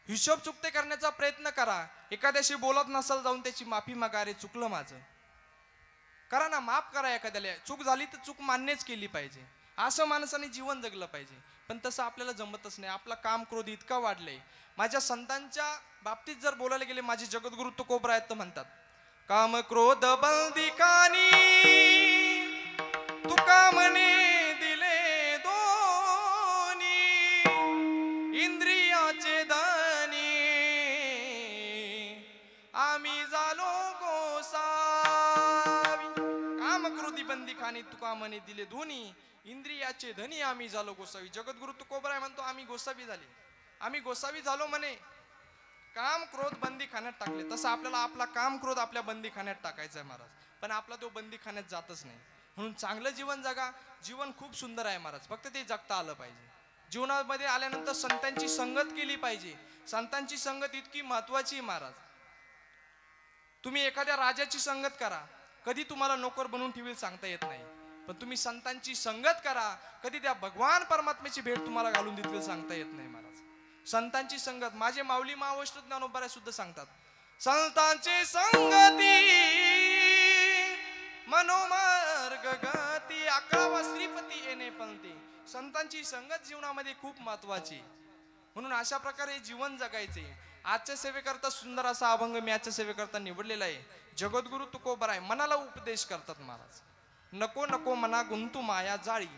हिशोब चुकते करण्याचा प्रयत्न करा. एखाद्याशी बोलत नसाल जाऊन त्याची माफी मागा, रे चुकलं माझं, करा ना, माफ करा. एखाद्याला चूक झाली तर चूक मान्यच केली पाहिजे. असं माणसाने जीवन जगलं पाहिजे. पण तसं आपल्याला जमतच नाही. आपला काम क्रोध इतका वाढलाय. माझ्या संतांच्या बाबतीत जर बोलायला गेले, माझे जगद्गुरु तुकोबराय तर म्हणतात, काम क्रोध बंदिखानी तुका म्हणे दिले दोनी, इंद्रियाचे धनी आम्ही झालो गोसावी. काम क्रोधी बंदिखानी तुका म्हणे दिले दोन्ही, इंद्रियाचे धनी आम्ही झालो गोसावी. जगद्गुरु तुकोबराय म्हणतो आम्ही गोसावी झाले, आम्ही गोसावी झालो म्हणे. काम क्रोध बंदी खाण्यात टाकले. तसं आपल्याला आपला काम क्रोध आपल्या बंदी खाण्यात टाकायचा आहे महाराज. पण आपला तो बंदी खाण्यात जातच नाही. म्हणून चांगलं जीवन जगा. जीवन खूप सुंदर आहे महाराज, फक्त ते जगता आलं पाहिजे. जीवनामध्ये आल्यानंतर संतांची संगत केली पाहिजे. संतांची संगत इतकी महत्वाची महाराज. तुम्ही एखाद्या राजाची संगत करा, कधी तुम्हाला नोकर बनवून ठेवील सांगता येत नाही. पण तुम्ही संतांची संगत करा, कधी त्या भगवान परमात्म्याची भेट तुम्हाला घालून देतील सांगता येत नाही महाराज. संतांची संगत, माझे माऊली महावैष्णव ज्ञानोबराय सुद्धा सांगतात, संतांची संगती मनोमार्ग गती, 11वा श्रीपती येणे पंथी. संतांची संगत जीवनामध्ये खूप महत्वाची. म्हणून अशा प्रकारे जीवन जगायचे. आजच्या सेवेकरता सुंदर असा अभंग मी आजच्या सेवेकरता निवडलेला आहे. जगद्गुरु तुकोबराय मनाला उपदेश करतात महाराज. नको नको मना गुंतू माया जाळी.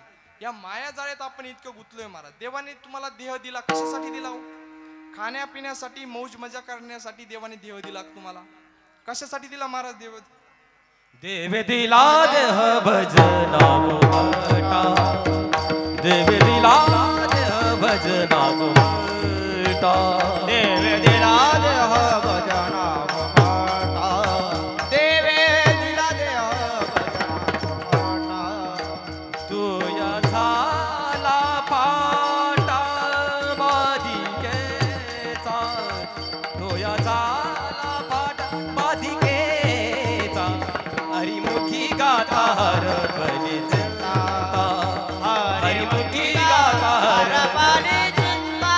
या माया जाळ्यात आपण इतकं गुंतलोय महाराज. देवाने तुम्हाला देह दिला, कशासाठी दिला हो? खाण्यापिण्यासाठी, मौज मजा करण्यासाठी देवाने देह दिला तुम्हाला. कशासाठी दिला महाराज
देव दिला देह भजना गोमटा देव दिला देह भजना गोमटा
देव दिला देह भजना गोमटा देव दिला देह भजना गोमटा
तुया झाला पाटा बाधिकेचा तुया झाला पाटा बाधिकेचा हरिमुखी गाता हर बलिचिंता हरिमुखी गाता हर
हरपाली चिंता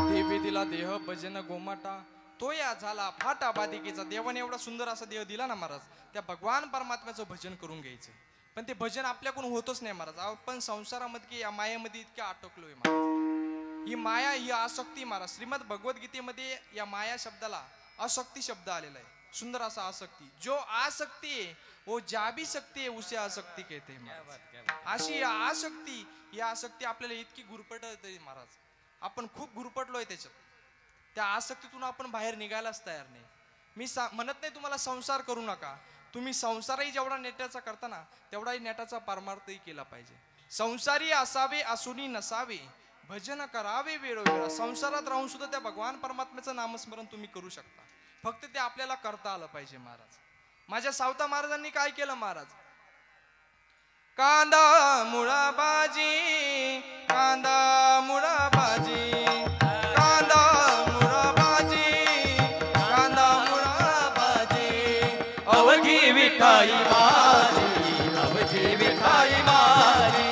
देवी दिला देह भजन गोमाटा तो या झाला फाटा बाधिकेचा. देवाने एवढा सुंदर असा देह दिला ना महाराज, त्या भगवान परमात्म्याचं भजन करून घ्यायचं. पण ते भजन आपल्याकडून होतच नाही महाराज. आपण संसारामध्ये या मायेमध्ये इतक्या अटकलोय महाराज. ही माया ही आसक्ती महाराज. श्रीमद भगवद्गीतेमध्ये या माया शब्दाला आसक्ती शब्द आलेला आहे. सुंदर असा आसक्ती. जो आसक्ती है वो जा भी सकती है उसे आसक्ती कहते हैं महाराज. अशी आसक्ती ही आसक्ती आपल्याला इतकी गुरपटते महाराज. आपण खूप गुरपटलोय त्याच्यात. त्या आसक्तीतून आपण बाहेर निघायलाच तयार नाही. मी म्हणत नाही तुम्हाला संसार करू नका. तुम्ही संसारही जेवढा नेटाचा करता ना तेवढाही नेटाचा परमार्थही केला पाहिजे. संसारी असावे असूनी नसावे भजन करावे वेळोवेळा. संसारात राहून सुद्धा त्या भगवान परमात्म्याचं नामस्मरण तुम्ही करू शकता. फक्त ते आपल्याला करता आलं पाहिजे महाराज. माझ्या सावता महाराजांनी काय केलं महाराज? कांदा मुळा भाजी कांदा मुळा भाजी कांदा मुळा भाजी कांदा मुळा भाजी
अवघी विठाई माझी अवघी विठाई माझी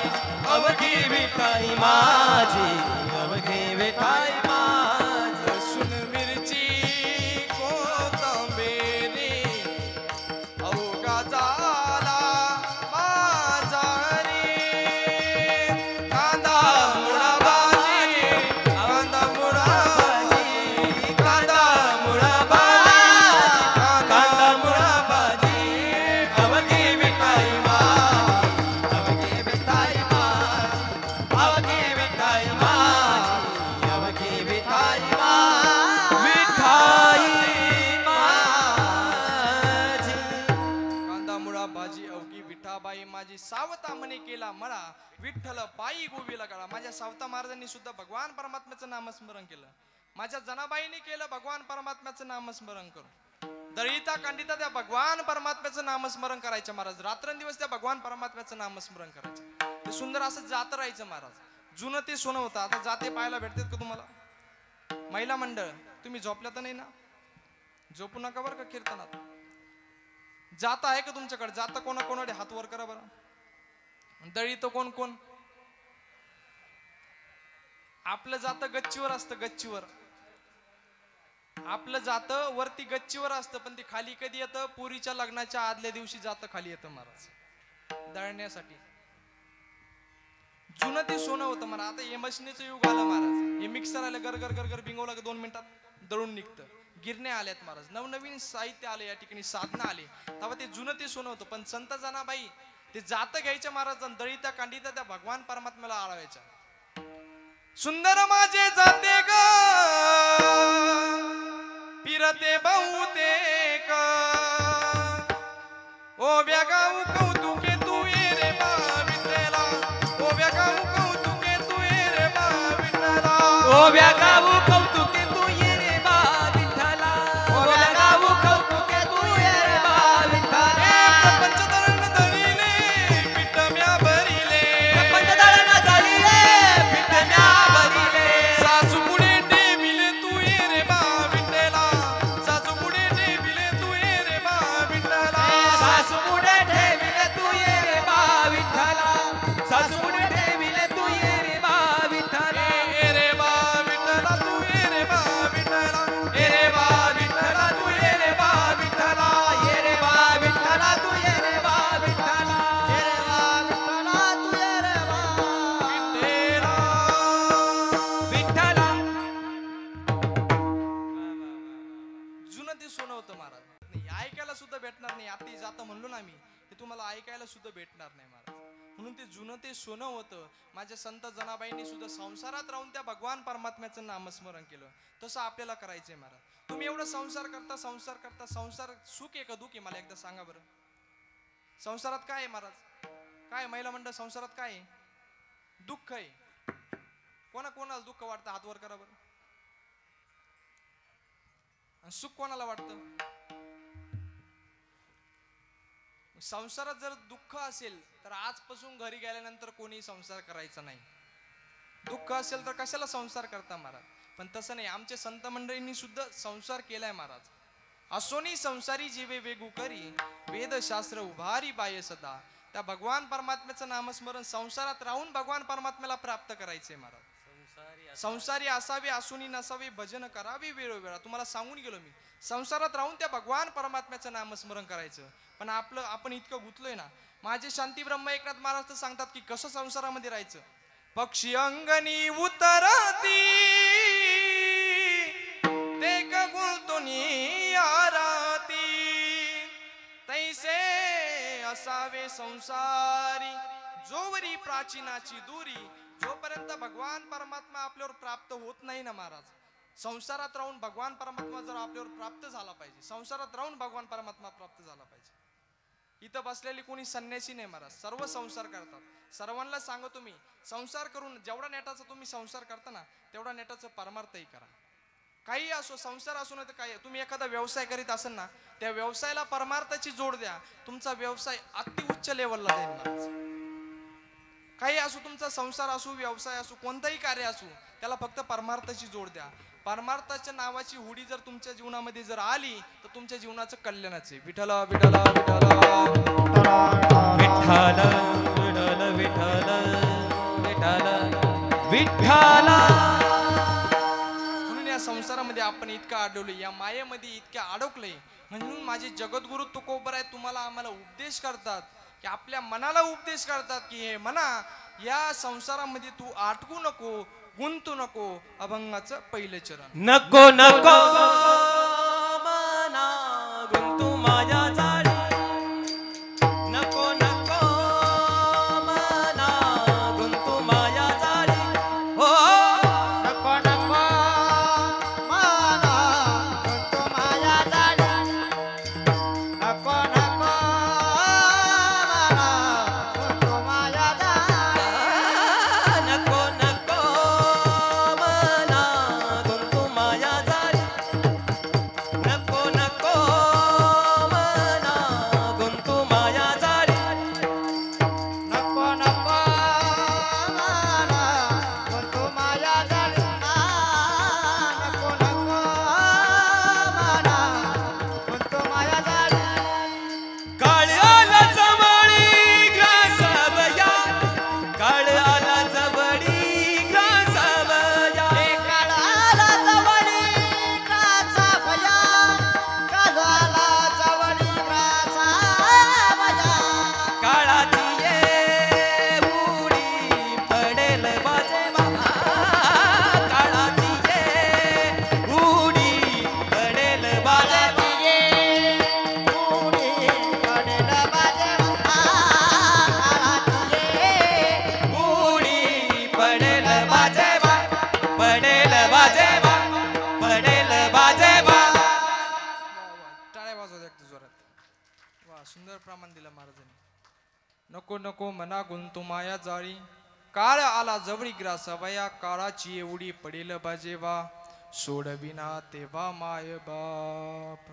अवघी विठाई माझी अवघी विठाई माझी
लसूण मिरची कोथिंबीर अवघा झाला बाजारी. कांदा मुळा भाजी कांदा मुळा भाजी कांदा मुळा भाजी
कांदा मुळा भाजी अवघी विठाई माझी अवघी विठाई माझी अवघी विठाई माझी अवघी विठाई माझी विठाई माझी
कांदा मुळा भाजी अवघी विठाबाई माझी सावता म्हणे केला मला विठ्ठल पायी गोवीला गळा. माझ्या सावता महाराजांनी सुद्धा भगवान परमात्म्याचं नामस्मरण केलं. माझ्या जनाबाईने केलं भगवान परमात्म्याचं नामस्मरण करून. दळिता कांडिता त्या भगवान परमात्म्याचं नामस्मरण करायचं महाराज. रात्रंदिवस त्या भगवान परमात्म्याचं नामस्मरण करायचं. ते सुंदर असं जात राहायचं महाराज. जुनं ते सोनं होतं. आता जाते पाहायला भेटतात का तुम्हाला? महिला मंडळ तुम्ही झोपल्या तर नाही ना? झोपू नका बरं का कीर्तनात. जाता आहे का तुमच्याकडे? जाता कोणाकोणाकडे हात वर करा बरं. दळी तर कोण कोण? आपलं जातं गच्चीवर असतं. गच्चीवर आपलं जातं वरती गच्चीवर असतं. पण ते खाली कधी येतं? पुरीच्या लग्नाच्या आदल्या दिवशी जातं खाली येतं महाराज दळण्यासाठी. जुनं ते सोनं होतं महाराज. आता हे मशिनीचं युग आलं महाराज. हे मिक्सर आलं गरगर गरगर बिंगवलं का 2 मिनिटात दळून निघतं. गिरण्या आल्यात महाराज. नवनवीन साहित्य आले या ठिकाणी. साधनं आले. तेव्हा ते जुनं ते सोनं होतं. पण संत जनाबाई ते जातं घ्यायच्या महाराज. दळीता कांडिता त्या भगवान परमात्म्याला आळवायच्या. सुंदर माझे जाते ग फिरते बहुतेक ओ गाऊ कौतुके तू ये रे बा विठ्ठला ओ गाऊ कौतुके तू ये रे बा विठ्ठला
ओव्या गाऊ कौतुके तू ये रे बा विठ्ठला ओव्या गाऊ कौतुके तू ये रे बा विठ्ठला
प्रपंच दळण दळीले पीठ म्या भरिले
पंचदळण दळीले पीठ म्या भरिले
सासू पुढे ठेविले तू ये रे बा विठ्ठला सासू पुढे ठेविले तू ये रे बा विठ्ठला
सासू पुढे ठेविले तू ये रे बा विठ्ठला सासू पुढे ठेविले तू ये रे बा विठ्ठला
ए रे बा विठ्ठला तू ये रे बा विठ्ठला ए रे बा विठ्ठला तू ये रे बा विठ्ठला
ये रे बा विठ्ठला तू ये रे बा विठ्ठला
ये रे बा विठ्ठला तू ये रे बा
विठ्ठला
जुनं ते सोनं होतं महाराज. नाही ऐकायला सुद्धा भेटणार नाही. आता हे जातं म्हणलो ना मी ते तुम्हाला ऐकायला सुद्धा भेटणार नाही महाराज. म्हणून ते जुनं ते सोनं होतं. माझ्या संत जनाबाईंनी सुद्धा संसारात राहून त्या भगवान परमात्म्याचं नामस्मरण केलं. तसं आपल्याला करायचंय महाराज. तुम्ही एवढं संसार करता संसार सुख आहे का दुःख आहे मला एकदा सांगा बरं. संसारात काय आहे महाराज? काय महिला मंडळ संसारात काय आहे? दुःख आहे. कोणाला दुःख वाटतं हात वर करा बरं. आणि सुख कोणाला वाटतं? संसारात जर दुःख असेल तर आजपासून घरी गेल्यानंतर कोणी संसार करायचा नाही. दुःख असेल तर कशाला संसार करता महाराज? पण तसं नाही, आमच्या संत मंडळींनी सुद्धा संसार केलाय महाराज. असोनी संसारी जीवे वेगू करी वेदशास्त्र उभारी बाय सदा. त्या भगवान परमात्म्याचं नामस्मरण संसारात राहून भगवान परमात्म्याला प्राप्त करायचंय महाराज. संसारी असावे असुनी नसावे भजन करावे वेळोवेळा. तुम्हाला सांगून गेलो मी, संसारात राहून त्या भगवान परमात्म्याचं नामस्मरण करायचं. पण आपण इतकं गुंतलोय ना. माझे शांती ब्रह्म एकनाथ महाराज तर सांगतात की कसं संसारामध्ये राहायचं. पक्षी अंगणी उतरती ते गुंतुनी आराती तैसे असावे संसारी जोवरी प्राचीनाची दुरी. जोपर्यंत भगवान परमात्मा आपल्यावर प्राप्त होत नाही ना महाराज, संसारात राहून भगवान परमात्मा जर आपल्यावर प्राप्त झाला पाहिजे, संसारात राहून भगवान परमात्मा प्राप्त झाला पाहिजे. इथं बसलेली कोणी संन्यासी नाही महाराज, सर्व संसार करतात. सर्वांना सांगतो मी, संसार करून जेवढा नेटाचा तुम्ही संसार करता ना तेवढा नेटाचं परमार्थही करा. काही असो, संसार असो नाही तर काही. तुम्ही एखादा व्यवसाय करीत असाल ना, त्या व्यवसायाला परमार्थाची जोड द्या, तुमचा व्यवसाय अति उच्च लेवलला जाईल महाराज. काही असो, तुमचा संसार असो, व्यवसाय असो, कोणतंही कार्य असो, त्याला फक्त परमार्थाची जोड द्या. परमार्थाच्या नावाची हुडी जर तुमच्या जीवनामध्ये जर आली तर तुमच्या जीवनाचं कल्याणच आहे. विठ्ठल विठ्ठल विठ्ठल
विठ्ठल विठ्ठल विठ्ठल विठ्ठल.
म्हणून या संसारामध्ये आपण इतकं अडवलोय, या मायेमध्ये इतक्या अडकलोय. म्हणून माझे जगद्गुरु तुकोबराय तुम्हाला आम्हाला उपदेश करतात, की आपल्या मनाला उपदेश करतात की हे मना, या संसारामध्ये तू अटकू नको, गुंतू नको. अभंगाचं पहिलं चरण.
नको नको मना गुंतू माझ्या जाळी. नको नको मना गुंतू माझ्या जाळी. हो
नको नको मना गुंतू माझ्या जाळी. नको नको मना गुंतू माझ्या जाळी.
नको नको मना गुंतू माझ्या जाळी. नको नको मना गुंतू माझ्या जाळी.
नको नको मना गुंतू माझ्या जाळी. नको नको मना गुंतू माझ्या जाळी.
काळ आला जवळी ग्रासावया. काळ आला जवळी ग्रासावया.
काळाला जवळी ग्रासा भया. काळाला जवळी ग्रासा भया.
काळाची ये उडी पडेल बाजेवा. काळाची ये उडी पडेल बाजेवा. उडी पडेल बाजेवा. पडेल बाजेवा. पडेल बाजेवा.
टाळ्या वाजवत एकदा जोरात. वा, सुंदर प्रमाण दिलं महाराजांनी. नको नको मना गुंतू माया जाळी. काळ आला जवळी ग्रासावया. काळाची एवढी पडेल बाजेवा. सोडविना तेव्हा माय बाप.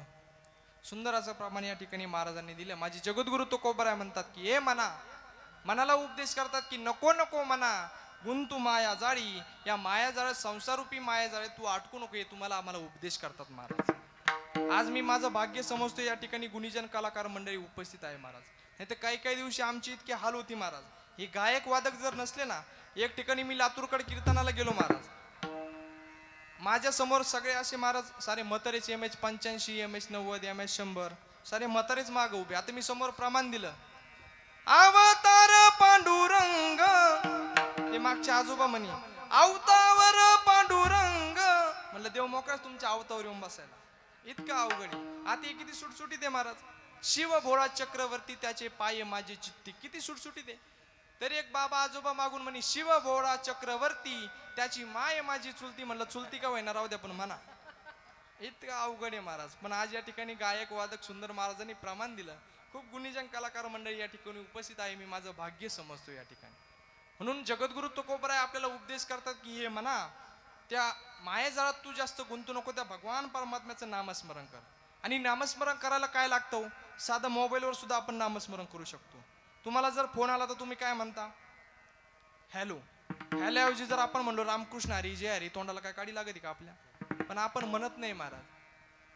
सुंदर असं प्रमाण या ठिकाणी महाराजांनी दिलं. माझे जगद्गुरु तुकोबराय म्हणतात की हे मनाला उपदेश करतात की नको नको मना गुंतू माया जाळी. या माया जाळ, संसारूपी माया जाळे तू अटकू नको, हे तुम्हाला आम्हाला उपदेश करतात महाराज. आज मी माझं भाग्य समजतो या ठिकाणी गुणीजन कलाकार मंडळी उपस्थित आहे महाराज. नाही तर काही दिवशी आमची इतकी हाल होती महाराज. हे गायक वादक जर नसले ना, एक ठिकाणी मी लातूरकडे कीर्तनाला गेलो महाराज, माझ्या समोर सगळे असे महाराज सारे म्हातारेच MH 85 MH 90 MH 100 सारे म्हातारेच माग उभे. आता मी समोर प्रमाण दिलं, अवतार पांडुरंग, ते मागच्या आजोबा म्हणे अवतावर पांडुरंग. म्हणलं देव मोकळाच तुमच्या अवतावर येऊन बसायला, इतकं अवघड आहे. आता हे किती सुटसुटीत आहे महाराज. शिव भोळा चक्रवर्ती त्याचे पाय माझे चित्ती, किती सुटसुटीत आहे. तरी एक बाबा आजोबा मागून म्हणे शिव भोळा चक्रवर्ती त्याची माय माझी चुलती. म्हणलं चुलती का होईना राहू द्या पण म्हणा, इतकं अवघड आहे महाराज. पण आज या ठिकाणी गायक वादक सुंदर महाराजांनी प्रमाण दिलं. खूप गुणीजन कलाकार मंडळी या ठिकाणी उपस्थित आहे. मी माझं भाग्य समजतो या ठिकाणी. म्हणून जगद्गुरु तुकोबराय आपल्याला उपदेश करतात की हे म्हणा त्या मायाजाळात तू जास्त गुंतू नको, त्या भगवान परमात्म्याचं नामस्मरण कर. आणि नामस्मरण करायला काय लागतं? साधं मोबाईलवर सुद्धा आपण नामस्मरण करू शकतो. तुम्हाला जर फोन आला तर तुम्ही काय म्हणता? हॅलो. हॅलोऐवजी जर आपण म्हणलो रामकृष्ण हरी जय हरी, तोंडाला काय काडी लागते का आपल्या? पण आपण म्हणत नाही महाराज.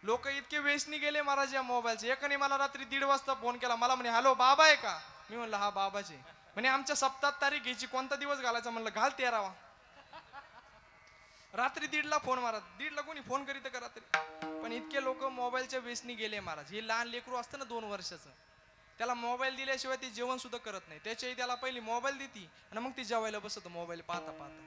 लोक इतके वेसनी गेले महाराज या मोबाईलचे. एकाने मला रात्री 1:30 वाजता फोन केला. मला म्हणे हॅलो बाबा आहे का? मी म्हणलं हा बाबाचे. म्हणे आमच्या सप्ताहात तारीख घ्यायची, कोणता दिवस घालायचा? म्हणलं घाल 13वा. रात्री 1:30ला फोन महाराज. 1:30ला कोणी फोन करीत का रात्री? पण इतके लोक मोबाईलच्या वेसनी गेले महाराज. हे लहान लेकरू असतं ना 2 वर्षाचं, त्याला मोबाईल दिल्याशिवाय ते जेवण सुद्धा करत नाही. त्याच्याही त्याला पहिली मोबाईल देती आणि मग ती जेवायला बसत मोबाईल पाहता पाहता.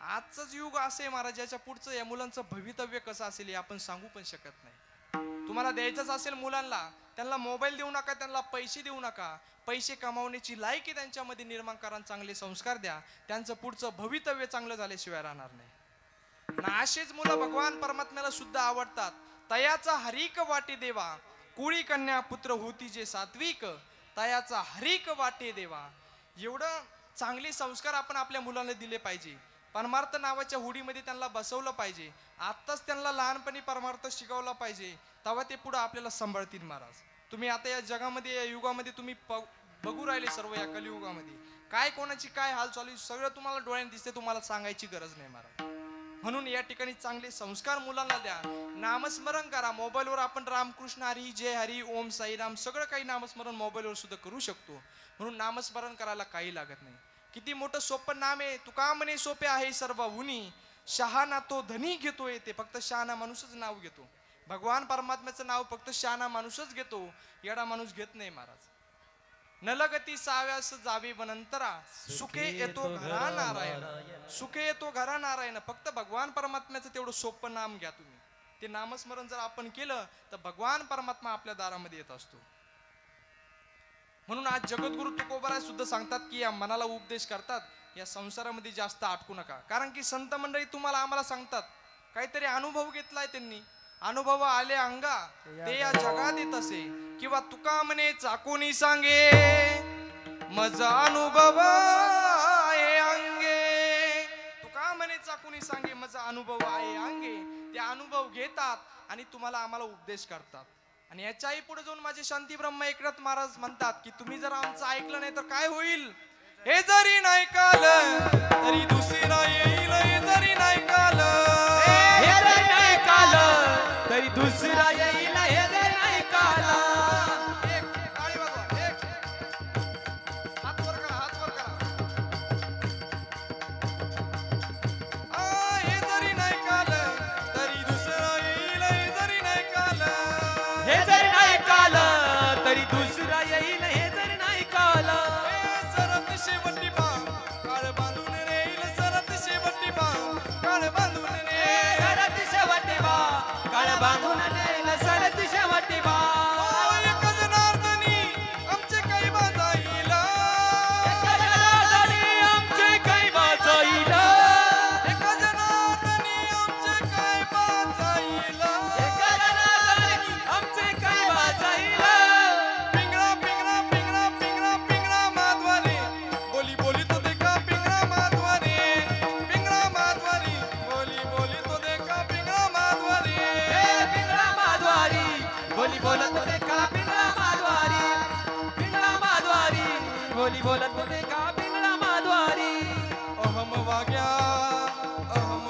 आजचंच युग असं आहे महाराज. याच्या पुढचं या मुलांचं भवितव्य कसं असेल हे आपण सांगू पण शकत नाही. तुम्हाला द्यायचंच असेल मुलांना, त्यांना मोबाईल देऊ नका, त्यांना पैसे देऊ नका. पैसे कमावण्याची लायकी त्यांच्यामध्ये निर्माण करा, चांगले संस्कार द्या. त्यांचं पुढचं भवितव्य चांगलं झाल्याशिवाय राहणार नाही. अशीच मुलं भगवान परमात्म्याला सुद्धा आवडतात. तयाचा हरिक वाटे देवा, कुळी कन्या पुत्र होती जे सात्विक, तयाचा हरिक वाटे देवा. एवढं चांगले संस्कार आपण आपल्या मुलांना दिले पाहिजे. परमार्थ नावाच्या हुडीमध्ये त्यांना बसवलं पाहिजे. आत्ताच त्यांना लहानपणी परमार्थ शिकवला पाहिजे, तेव्हा ते पुढे आपल्याला सांभाळतील महाराज. तुम्ही आता या जगामध्ये, या युगामध्ये तुम्ही बघू राहिले सर्व या कलियुगामध्ये काय कोणाची काय हाल चालू आहे सगळं तुम्हाला डोळ्याने दिसते. तुम्हाला सांगायची गरज नाही महाराज. म्हणून या ठिकाणी चांगले संस्कार मुलांना द्या. नामस्मरण करा. मोबाईलवर आपण रामकृष्ण हरी जय हरी ओम साईराम सगळं काही नामस्मरण मोबाईलवर सुद्धा करू शकतो. म्हणून नामस्मरण करायला काही लागत नाही. किती मोठं सोपं नाम आहे. तुका म्हणे सोपे आहे सर्व हुनी, शहाणा तो धनी घेतोय, ते फक्त शहाणा माणूसच नाव घेतो. भगवान परमात्म्याचं नाव फक्त शहाणा माणूसच घेतो, येडा माणूस घेत नाही महाराज. नलगती साव्यास जावे वनंतरा, सुखे येतो घरा नारायण, सुखे येतो घरा नारायण. फक्त भगवान परमात्म्याचं तेवढं सोपं नाम घ्या तुम्ही. ते नामस्मरण जर आपण केलं तर भगवान परमात्मा आपल्या दारामध्ये येत असतो. म्हणून आज जगद्गुरु तुकोबराय सुद्धा सांगतात की या मनाला उपदेश करतात, या संसारामध्ये जास्त अटकू नका. कारण की संत मंडळी तुम्हाला आम्हाला सांगतात काहीतरी अनुभव घेतलाय त्यांनी, अनुभव आले अंगा ते या जगात येत असे. किंवा तुका म्हणे चाकोनी सांगे मजा अनुभव आहे अंगे, तुका म्हणे चाकोनी सांगे मजा अनुभव आहे अंगे. ते अनुभव घेतात आणि तुम्हाला आम्हाला उपदेश करतात. आणि याच्याही पुढे जाऊन माझे शांती ब्रह्म एकनाथ महाराज म्हणतात की तुम्ही जर आमचं ऐकलं नाही तर काय होईल? हे जरी नाही काल तरी दुसरा येईल, हे जरी नाही काल,
हे जरी नाही काल तरी दुसरा येईल, हे जरी नाही काल.
एक टाळी वाजवा, एक हात वर करा, हात वर करा. हे जरी नाही काल तरी दुसरा येईल, हे जरी नाही काल,
हे जरी नाही काल तरी दुसरा येईल, हे जरी नाही काल.
सरत शेवटी बा काळ बांधून येईल, सरत शेवटी बा काळ बांधून येईल,
सरत शेवटी बा काळ बांधून नेल, सरत शेवटी बा.
एका जनार्दनी आमचे काही बाजाईल,
एका जनार्दनी आमचे काही वाजाईल,
एका जनार्दनी आमचे काही बाजाईल.
एका जनार्दनी आमचे काही वाजाईल.
पिंगळा पिंगळा पिंगळा पिंगळा पिंगळा माधवारी बोली बोली तो देखा पिंगळा माधवारी, पिंगळा माधवारी बोली बोली तो देखा पिंगळा माधवारी.
हे पिंगळा माधवारी बोली बोलत होते का पिंगळा माधवारी, पिंगळा माधवारी बोली बोलत होते का पिंगळा माधवारी.
अहम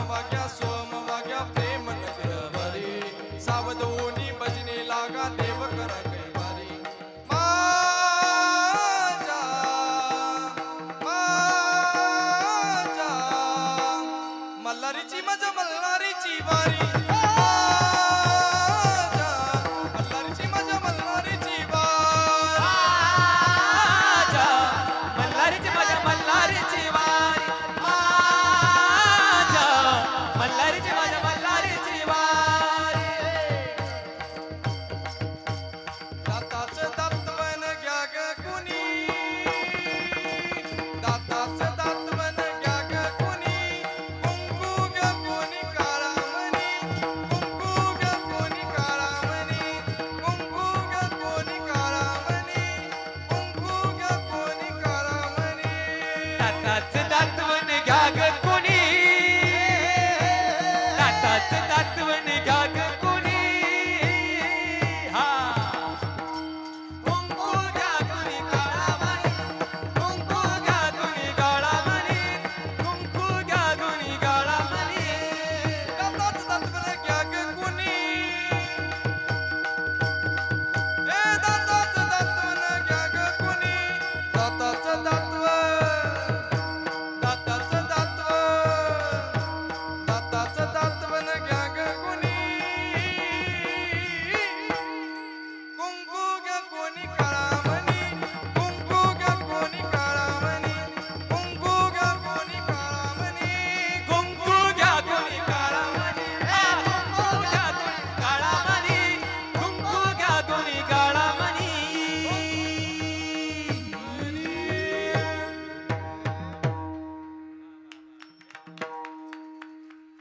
वाग्या सोम वाग्या प्रेम नगरवरी, सावध होनी भजने लागा देव करा कैवारी. माझ्या माझ्या मल्हारीची मज मल्हारीची वारी, माझ्या मल्हारीची मज मल्हारीची वारी.
आजा दाताचं दातवण घ्या ग कोणी दाताचं दातवण घ्या ग कोणी हा कुंकू घ्या कोणी काळावाणी कुंकू घ्या कोणी काळावाणी कुंकू घ्या कोणी काळावाणी
दाताचं दातवण घ्या ग कोणी ए दाताचं दातवण घ्या ग कोणी दाताचं दातवण दाताचं दातवण घ्या ग कोणी कुंकू घ्या कोणी काळामणी कुंकू घ्या कोणी काळामणी कुंकू घ्या कोणी काळामणी
कुंकू घ्या कोणी काळावाणी कुंकू घ्या कोणी काळावाणी कुंकू घ्या कोणी काळावाणी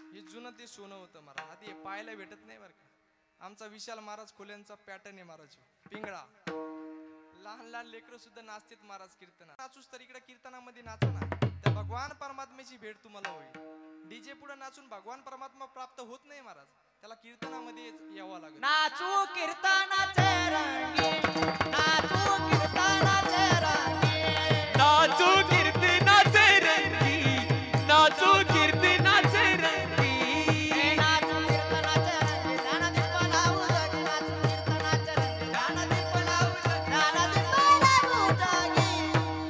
हे जुनं ते सोनं होतं महाराज आता हे पाहायला भेटत नाही बरं का आमचा विशाल महाराज खोल्यांचा पॅटर्न आहे महाराज पिंगळा लहान लहान लेकरं सुद्धा नाचतात महाराज कीर्तना नाचूस तर इकडे कीर्तनामध्ये नाचा ना त्या भगवान परमात्म्याची भेट तुम्हाला होईल डीजे पुढे नाचून भगवान परमात्मा प्राप्त होत नाही महाराज त्याला कीर्तनामध्ये यावं लागेल
नाचू कीर्तनाचे रंगी नाचू कीर्तनाचे रंगी
नाचू कीर्तनाचे रंगी नाचू कीर्तनाचे रंगी
नाचू कीर्तनाचे रंगी ज्ञानदीप लावू जगी नाचू कीर्तनाचे रंगी ज्ञानदीप लावू जगी ज्ञानदीप लावू जगी नाचू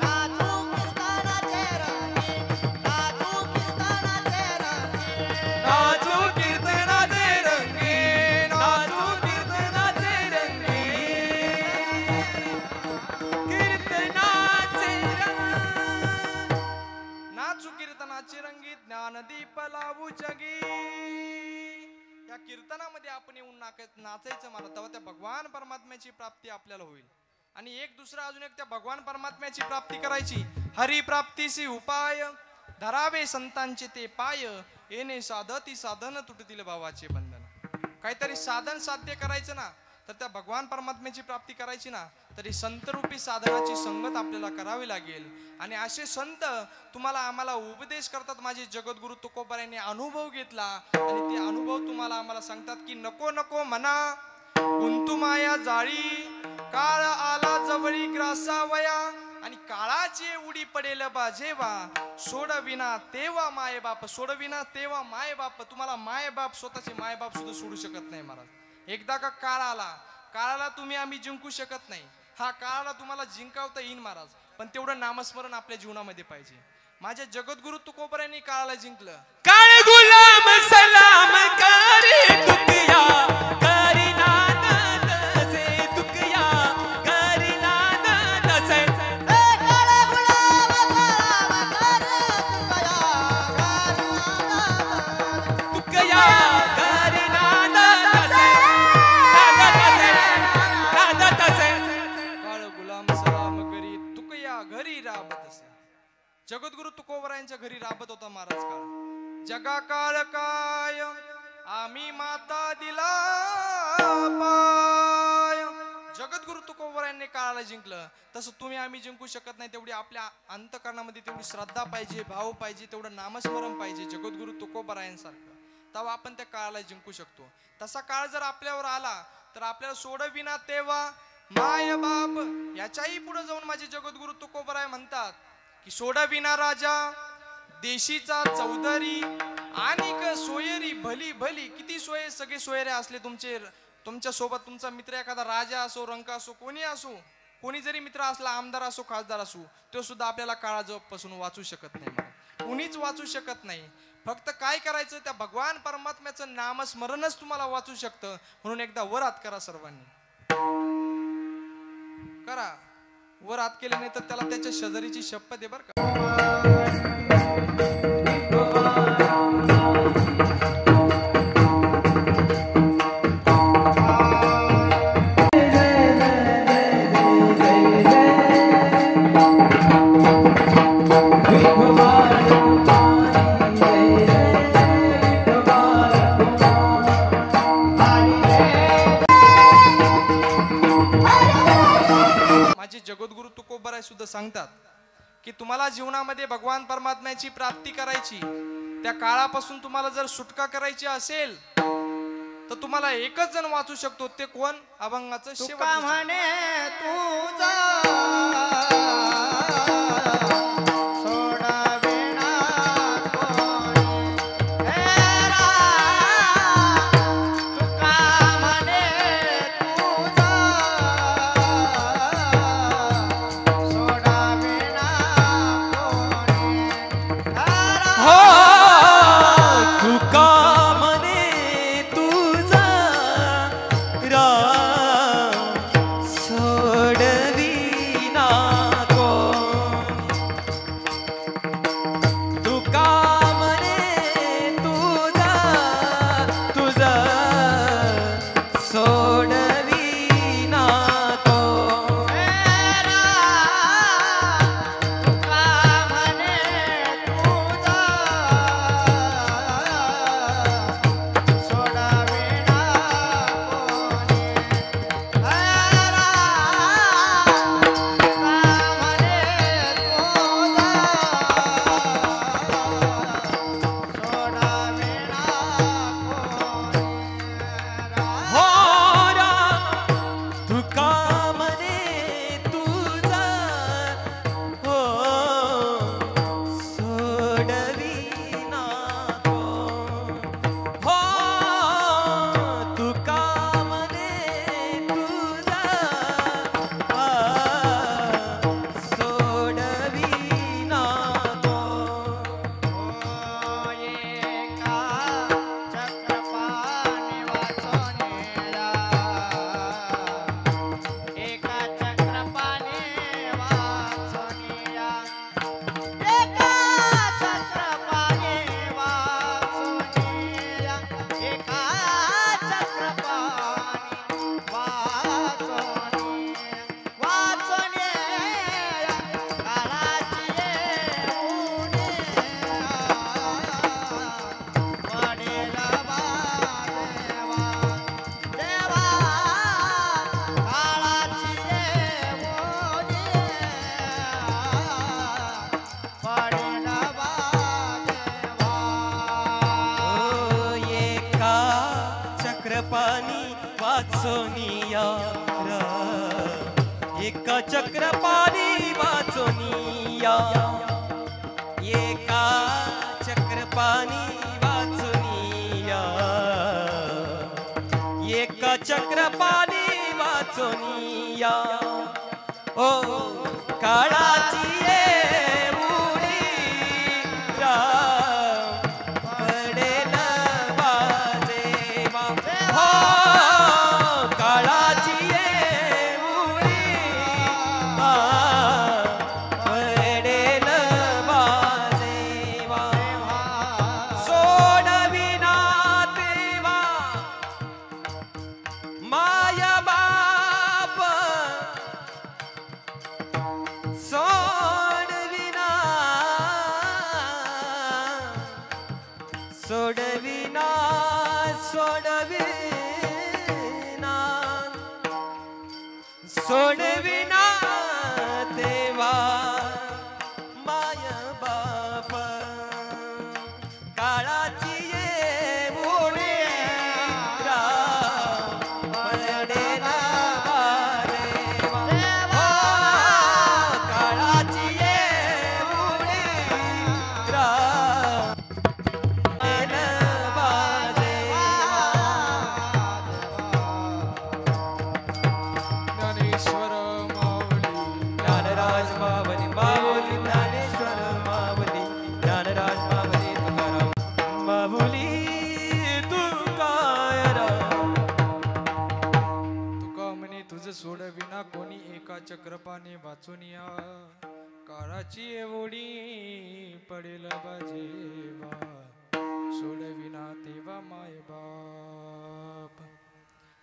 कीर्तनाचे रंगी नाचू कीर्तनाचे रंगी
नाचू कीर्तनाचे रंगी नाचू कीर्तनाचे रंगी कीर्तनाचे रंग
नाचू कीर्तनाचे रंगीत ज्ञानदीप लावू जगी या कीर्तनामध्ये आपण येऊन नाचायचं मला तेव्हा त्या भगवान परमात्म्याची प्राप्ती आपल्याला होईल आणि एक दुसरा अजून एक त्या भगवान परमात्म्याची प्राप्ती करायची हरी प्राप्तीसी उपाय धरावे संतांचे ते पाय येणे साधती साधन तुटतील भावाचे बंधन काहीतरी साधन साध्य करायचं ना तर त्या भगवान परमात्म्याची प्राप्ती करायची ना तरी संतरूपी साधनाची संगत आपल्याला करावी लागेल आणि असे संत तुम्हाला आम्हाला उपदेश करतात माझे जगद्गुरु तुकोबारायांनी अनुभव घेतला आणि ते अनुभव तुम्हाला आम्हाला सांगतात की नको नको म्हणा गुंतू माया जाळी काळ आला जवळी ग्रासावया आणि काळाची उडी पडेल बा जेव्हा सोडविना तेव्हा माय बाप सोडविना तेव्हा माय बाप तुम्हाला माय बाप स्वतःचे माय बाप सुद्धा सोडू शकत नाही महाराज एकदा का काळ आला काळाला तुम्ही आम्ही जिंकू शकत नाही हा काळाला तुम्हाला जिंकावता येईल महाराज पण तेवढं नामस्मरण आपल्या जीवनामध्ये पाहिजे माझ्या जगद्गुरु तुकोबारायांनी काळाला जिंकलं
काळे गुलाम सलाम करे तुकया करी नाद तसे तुकया करी नाद तसे
काळे गुलाब सलाम करे
तुकया करी नाद तसे नाद तसे
काळ गुलाम सलाम करी तुकया घरी राबत असे जगद्गुरु तुकोबारायांच्या घरी राबत होता महाराज काळ जगा काळ काय आम्ही माता दिला पाय जगद्गुरु तुकोबारायांनी काळाला जिंकलं तसं तुम्ही आम्ही जिंकू शकत नाही तेवढी आपल्या अंतकरणामध्ये तेवढी श्रद्धा पाहिजे भाव पाहिजे तेवढं नामस्मरण पाहिजे जगद्गुरु तुकोबारायांसारखं तेव्हा आपण त्या काळाला जिंकू शकतो तसा काळ जर आपल्यावर आला तर आपल्याला सोडविना तेव्हा माय बाप याच्याही पुढे जाऊन माझे जगद्गुरु तुकोबाराय म्हणतात की सोडविना राजा देशीचा चौधरी आणि सोयरी भली भली किती सोय सगळे सोयरे असले तुमच्या सोबत तुमचा मित्र एखादा राजा असो रंक असो कोणी असो कोणी जरी मित्र असला आमदार असो खासदार असो तो सुद्धा आपल्याला काळापासून वाचू शकत नाही कुणीच वाचू शकत नाही फक्त काय करायचं त्या भगवान परमात्म्याचं नामस्मरणच तुम्हाला वाचू शकतं म्हणून एकदा वर हात करा सर्वांनी करा वर हात केले नाही तर त्याला त्याच्या शेजारीची शपथ आहे बरं का जगद्गुरु तुकोबाराय सुद्धा सांगतात की तुम्हाला जीवनामध्ये भगवान परमात्म्याची प्राप्ती करायची, त्या काळापासून तुम्हाला जर सुटका करायची असेल तर तुम्हाला एकच जण वाचू शकतो, ते कोण? अभंगाचं
तुका
शेवट.
म्हणे तुझा सोडविना कोणी. हे राम, तुका म्हणे तुझा सोडविना कोणी. हे
हो
राम,
तुका म्हणे तुझा राम सोडविना कोण. तुका म्हणे तुझा तुझा सोडविना कोण.
हे राम, तुका म्हणे तुझा सोडविना कोणी. हे राम, तुका म्हणे तुझा सोडविना कोणी.
हो तुका म्हणे तुझा सोडविना कोण.
एका चक्रपाणी वाचोनिया. एका चक्रपाणी वाचोनिया. एका चक्रपाणी वाचोनिया. एका चक्रपाणी वाचोनिया. वाचोनिया काळाची येऊनिया. पडेल बा देवा. देवा काळाची येऊनिया. पडेल बा देवा.
एका चक्रपाणी वाचोनिया एका चक्रपाणी वाचोनिया. एका चक्रपाणी वाचोनिया. एका चक्रपाणी वाचोनिया. ओ काळाची येऊनी राम पडेल बाजेवा. हो काळाची येऊनी पडेल बाजेवा. सोडविना देवा माया बाप सोडविना सोडविना सोडविना सोडविना देवा माय बाप काळाची येऊनी राम पडेल बारेवा.
देवा
काळाची येऊनी राम पडेल बारेवा.
ज्ञानेश्वर माऊली
ज्ञानराज मावली माऊली ज्ञानेश्वर मावली ज्ञानराज मावली तुकाराम माऊली तुकाराम.
तुका म्हणे तुझ सोडविना कोणी. एका चक्रपाने वाचुनिया. काळाची एवढी पडेल बाजेवा. सोडविना तेव्हा माय बाप.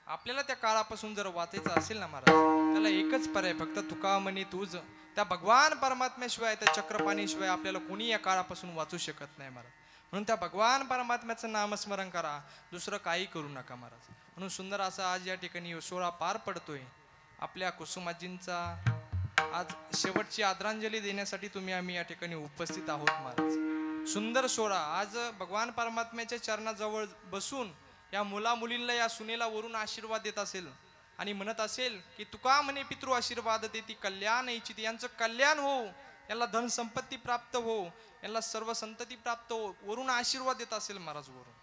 आपल्याला त्या काळापासून जर वाचायचं असेल ना महाराज, त्याला एकच पर्याय, फक्त तुका म्हणे तुझ. त्या भगवान परमात्म्याशिवाय, त्या चक्रपाणीशिवाय आपल्याला कोणी या काळापासून वाचू शकत नाही महाराज. म्हणून त्या भगवान परमात्म्याचं नामस्मरण करा, दुसरं काही करू नका महाराज. म्हणून सुंदर असा आज या ठिकाणी सोहळा पार पडतोय. आपल्या कुसुमाजींचा आज शेवटची आदरांजली देण्यासाठी आम्ही या ठिकाणी उपस्थित आहोत महाराज. सुंदर सोहळा. आज भगवान परमात्म्याच्या चरणाजवळ बसून या मुला मुलींना, या सुनेला वरून आशीर्वाद देत असेल आणि म्हणत असेल की तुका म्हणे पितृ आशीर्वाद देती कल्याण इच्छिती. यांचं कल्याण हो, यांना धन संपत्ती प्राप्त हो, यांना सर्व संतती प्राप्त हो, वरून आशीर्वाद देत असेल महाराज वरून.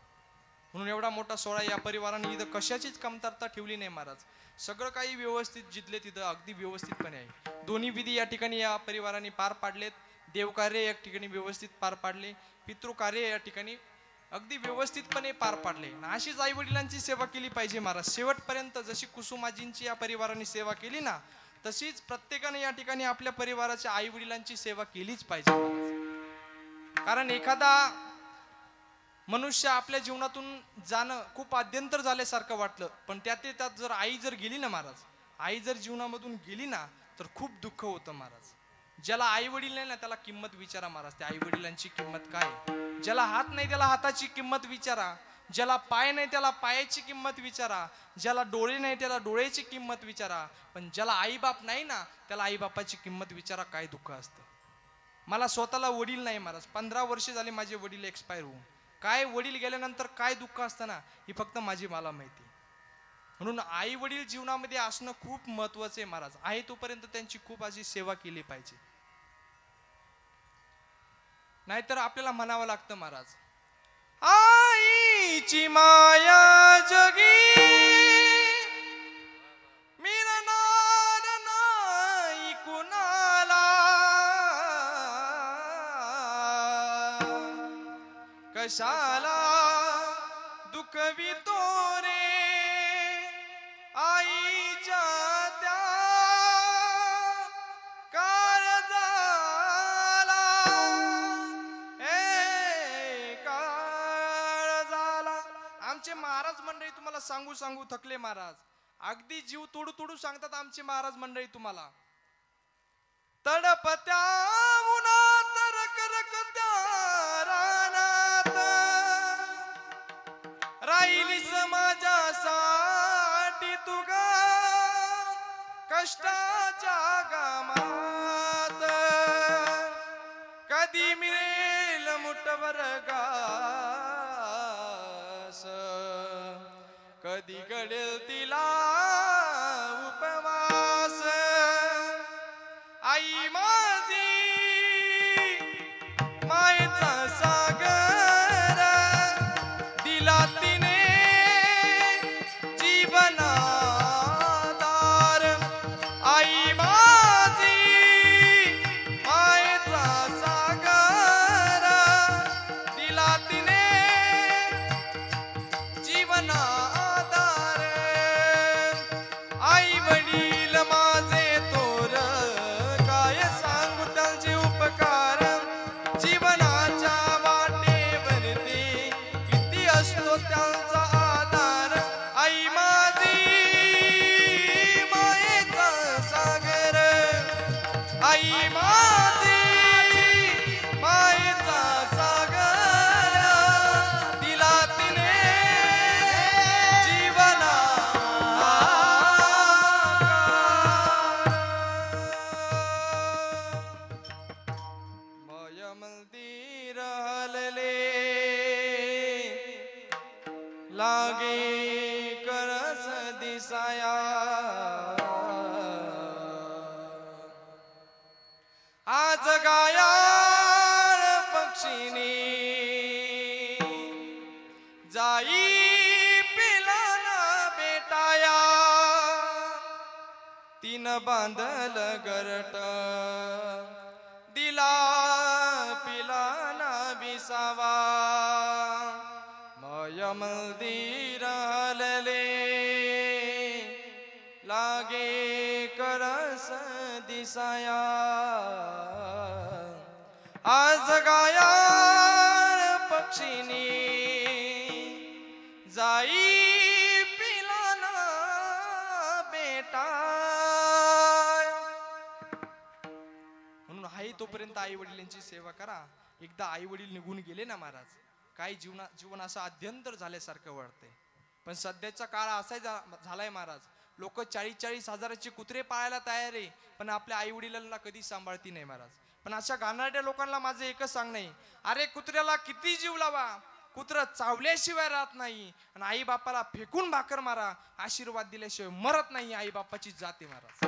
म्हणून एवढा मोठा सोहळा या परिवाराने इथं कशाचीच कमतरता ठेवली नाही महाराज. सगळं काही व्यवस्थित जिथले तिथं अगदी व्यवस्थितपणे आहे. दोन्ही विधी या ठिकाणी या परिवाराने पार पाडलेत. देवकार्य या ठिकाणी व्यवस्थित पार पाडले, पितृकार्य या ठिकाणी अगदी व्यवस्थितपणे पार पाडले. अशीच आई वडिलांची सेवा केली पाहिजे महाराज. शेवटपर्यंत जशी कुसुमाजींची या परिवाराने सेवा केली ना, तशीच प्रत्येकाने या ठिकाणी आपल्या परिवाराच्या आई वडिलांची सेवा केलीच पाहिजे महाराज. कारण एखादा मनुष्य आपल्या जीवनातून जाणं खूप आद्यंतर झाल्यासारखं वाटलं, पण त्यात जर आई जर गेली ना महाराज, आई जर जीवनामधून गेली ना, तर खूप दुःख होतं महाराज. ज्याला आई वडील नाही ना, त्याला किंमत विचारा महाराज. त्या आई वडिलांची किंमत काय. ज्याला हात नाही त्याला हाताची किंमत विचारा. ज्याला पाय नाही त्याला पायाची किंमत विचारा. ज्याला डोळे नाही त्याला डोळ्याची किंमत विचारा. पण ज्याला आई बाप नाही ना, त्याला आई बापाची किंमत विचारा. काय दुःख असतं. मला स्वतःला वडील नाही महाराज. 15 वर्ष झाले माझे वडील एक्सपायर होऊन. काय वडील गेल्यानंतर काय दुःख असतं ना, ही फक्त मला माहिती. म्हणून आई वडील जीवनामध्ये असणं खूप महत्वाचं आहे महाराज. आहे तोपर्यंत त्यांची खूप अशी सेवा केली पाहिजे. नाहीतर आपल्याला म्हणावं लागतं महाराज, आईची माया जगी मिळणार नाही कुणाला. कशाला दुखवितो रे आईच्या त्या काळजाला. काळजाला. आमचे महाराज मंडळी तुम्हाला सांगू सांगू थकले महाराज. अगदी जीव तोडू तोडू सांगतात आमचे महाराज मंडळी तुम्हाला. तडपत्या उन्हात रखरखत्या रानात राहिली समाजासाठी तुगा कष्टाच्या गामात. कधी मिळेल मुठभर घास, कधी घडेल तिला उपवास. आई माझी मायेचा सागर दिला तिने जीवनाधार. आई माझी मायेचा सागर दिला तिने जीवनाधार. आई वडील माझे थोर काय सांगू त्यांचे उपकार. जीवनाच्या वाटेवरती किती असतो त्यांचा आधार. आई माझी मायेचा सागर, आई माझी मायेचा सागर दिला तिने माय मंदिर हलले लागे करस दिसाया. आज गायाळ पक्षीने जाई पिलाना बेटाया. तीन बांधल गरट दिला पिलाना विसावा. माय मंदिर हलले लागे करस दिसाया. आज गायाळ पक्षीने जाई पिलाना बेटा. म्हणून आहे तोपर्यंत आई वडिलांची सेवा करा. एकदा आई वडील निघून गेले ना महाराज, काही जीवन असं आद्यंतर झाल्यासारखं वाटतंय. पण सध्याचा काळ असा झालाय महाराज, लोक 40-40 हजाराचे कुत्रे पाळायला तयार आहे, पण आपल्या आई वडिलांना कधी सांभाळती नाही महाराज. पण अशा गाणाऱ्या लोकांना माझं एकच सांगणं आहे, अरे कुत्र्याला किती जीव लावा, कुत्र चावल्याशिवाय राहत नाही. आणि आई बापाला फेकून भाकर मारा, आशीर्वाद दिल्याशिवाय मरत नाही. आई बापाची जाते महाराज.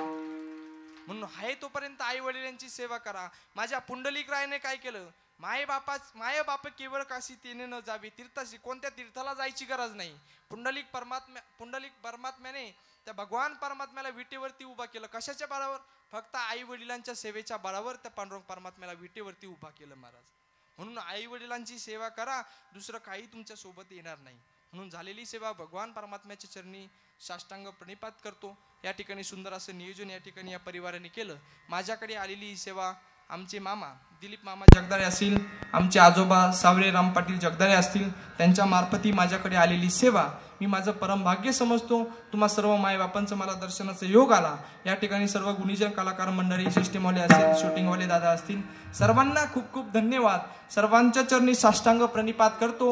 म्हणून आहे तोपर्यंत आई वडिलांची सेवा करा. माझ्या पुंडलिक रायने काय केलं, माय बाप केवळ काशी तेने न जावे, तीर्थाशी कोणत्या तीर्थाला जायची गरज नाही. पुंडलिक परमात्म्याने त्या भगवान परमात्म्याला विटेवरती उभा केलं. कशाच्या बळावर? फक्त आई वडिलांच्या सेवेच्या बळावर त्या पांडुरंग परमात्म्याला विटेवरती उभा केलं महाराज. म्हणून आई वडिलांची सेवा करा, दुसरं काही तुमच्या सोबत येणार नाही. म्हणून झालेली सेवा भगवान परमात्म्याच्या चरणी साष्टांग प्रणिपात करतो. या ठिकाणी सुंदर असं नियोजन या ठिकाणी या परिवाराने केलं. माझ्याकडे आलेली ही सेवा आमचे मामा दिलीप मामा जगदाळे असतील, आमचे आजोबा सावरे राम पाटील जगदाळे असतील, त्यांच्या मार्फती माझ्याकडे आलेली सेवा मी माझं परम भाग्य समजतो. तुम्हा सर्व मायबापांचं मला दर्शनाचा योग आला. या ठिकाणी सर्व गुणीजन कलाकार मंडळी, सिस्टीमवाले असतील, शूटिंगवाले दादा असतील, सर्वांना खूप खूप धन्यवाद. सर्वांच्या चरणी साष्टांग प्रणिपात करतो.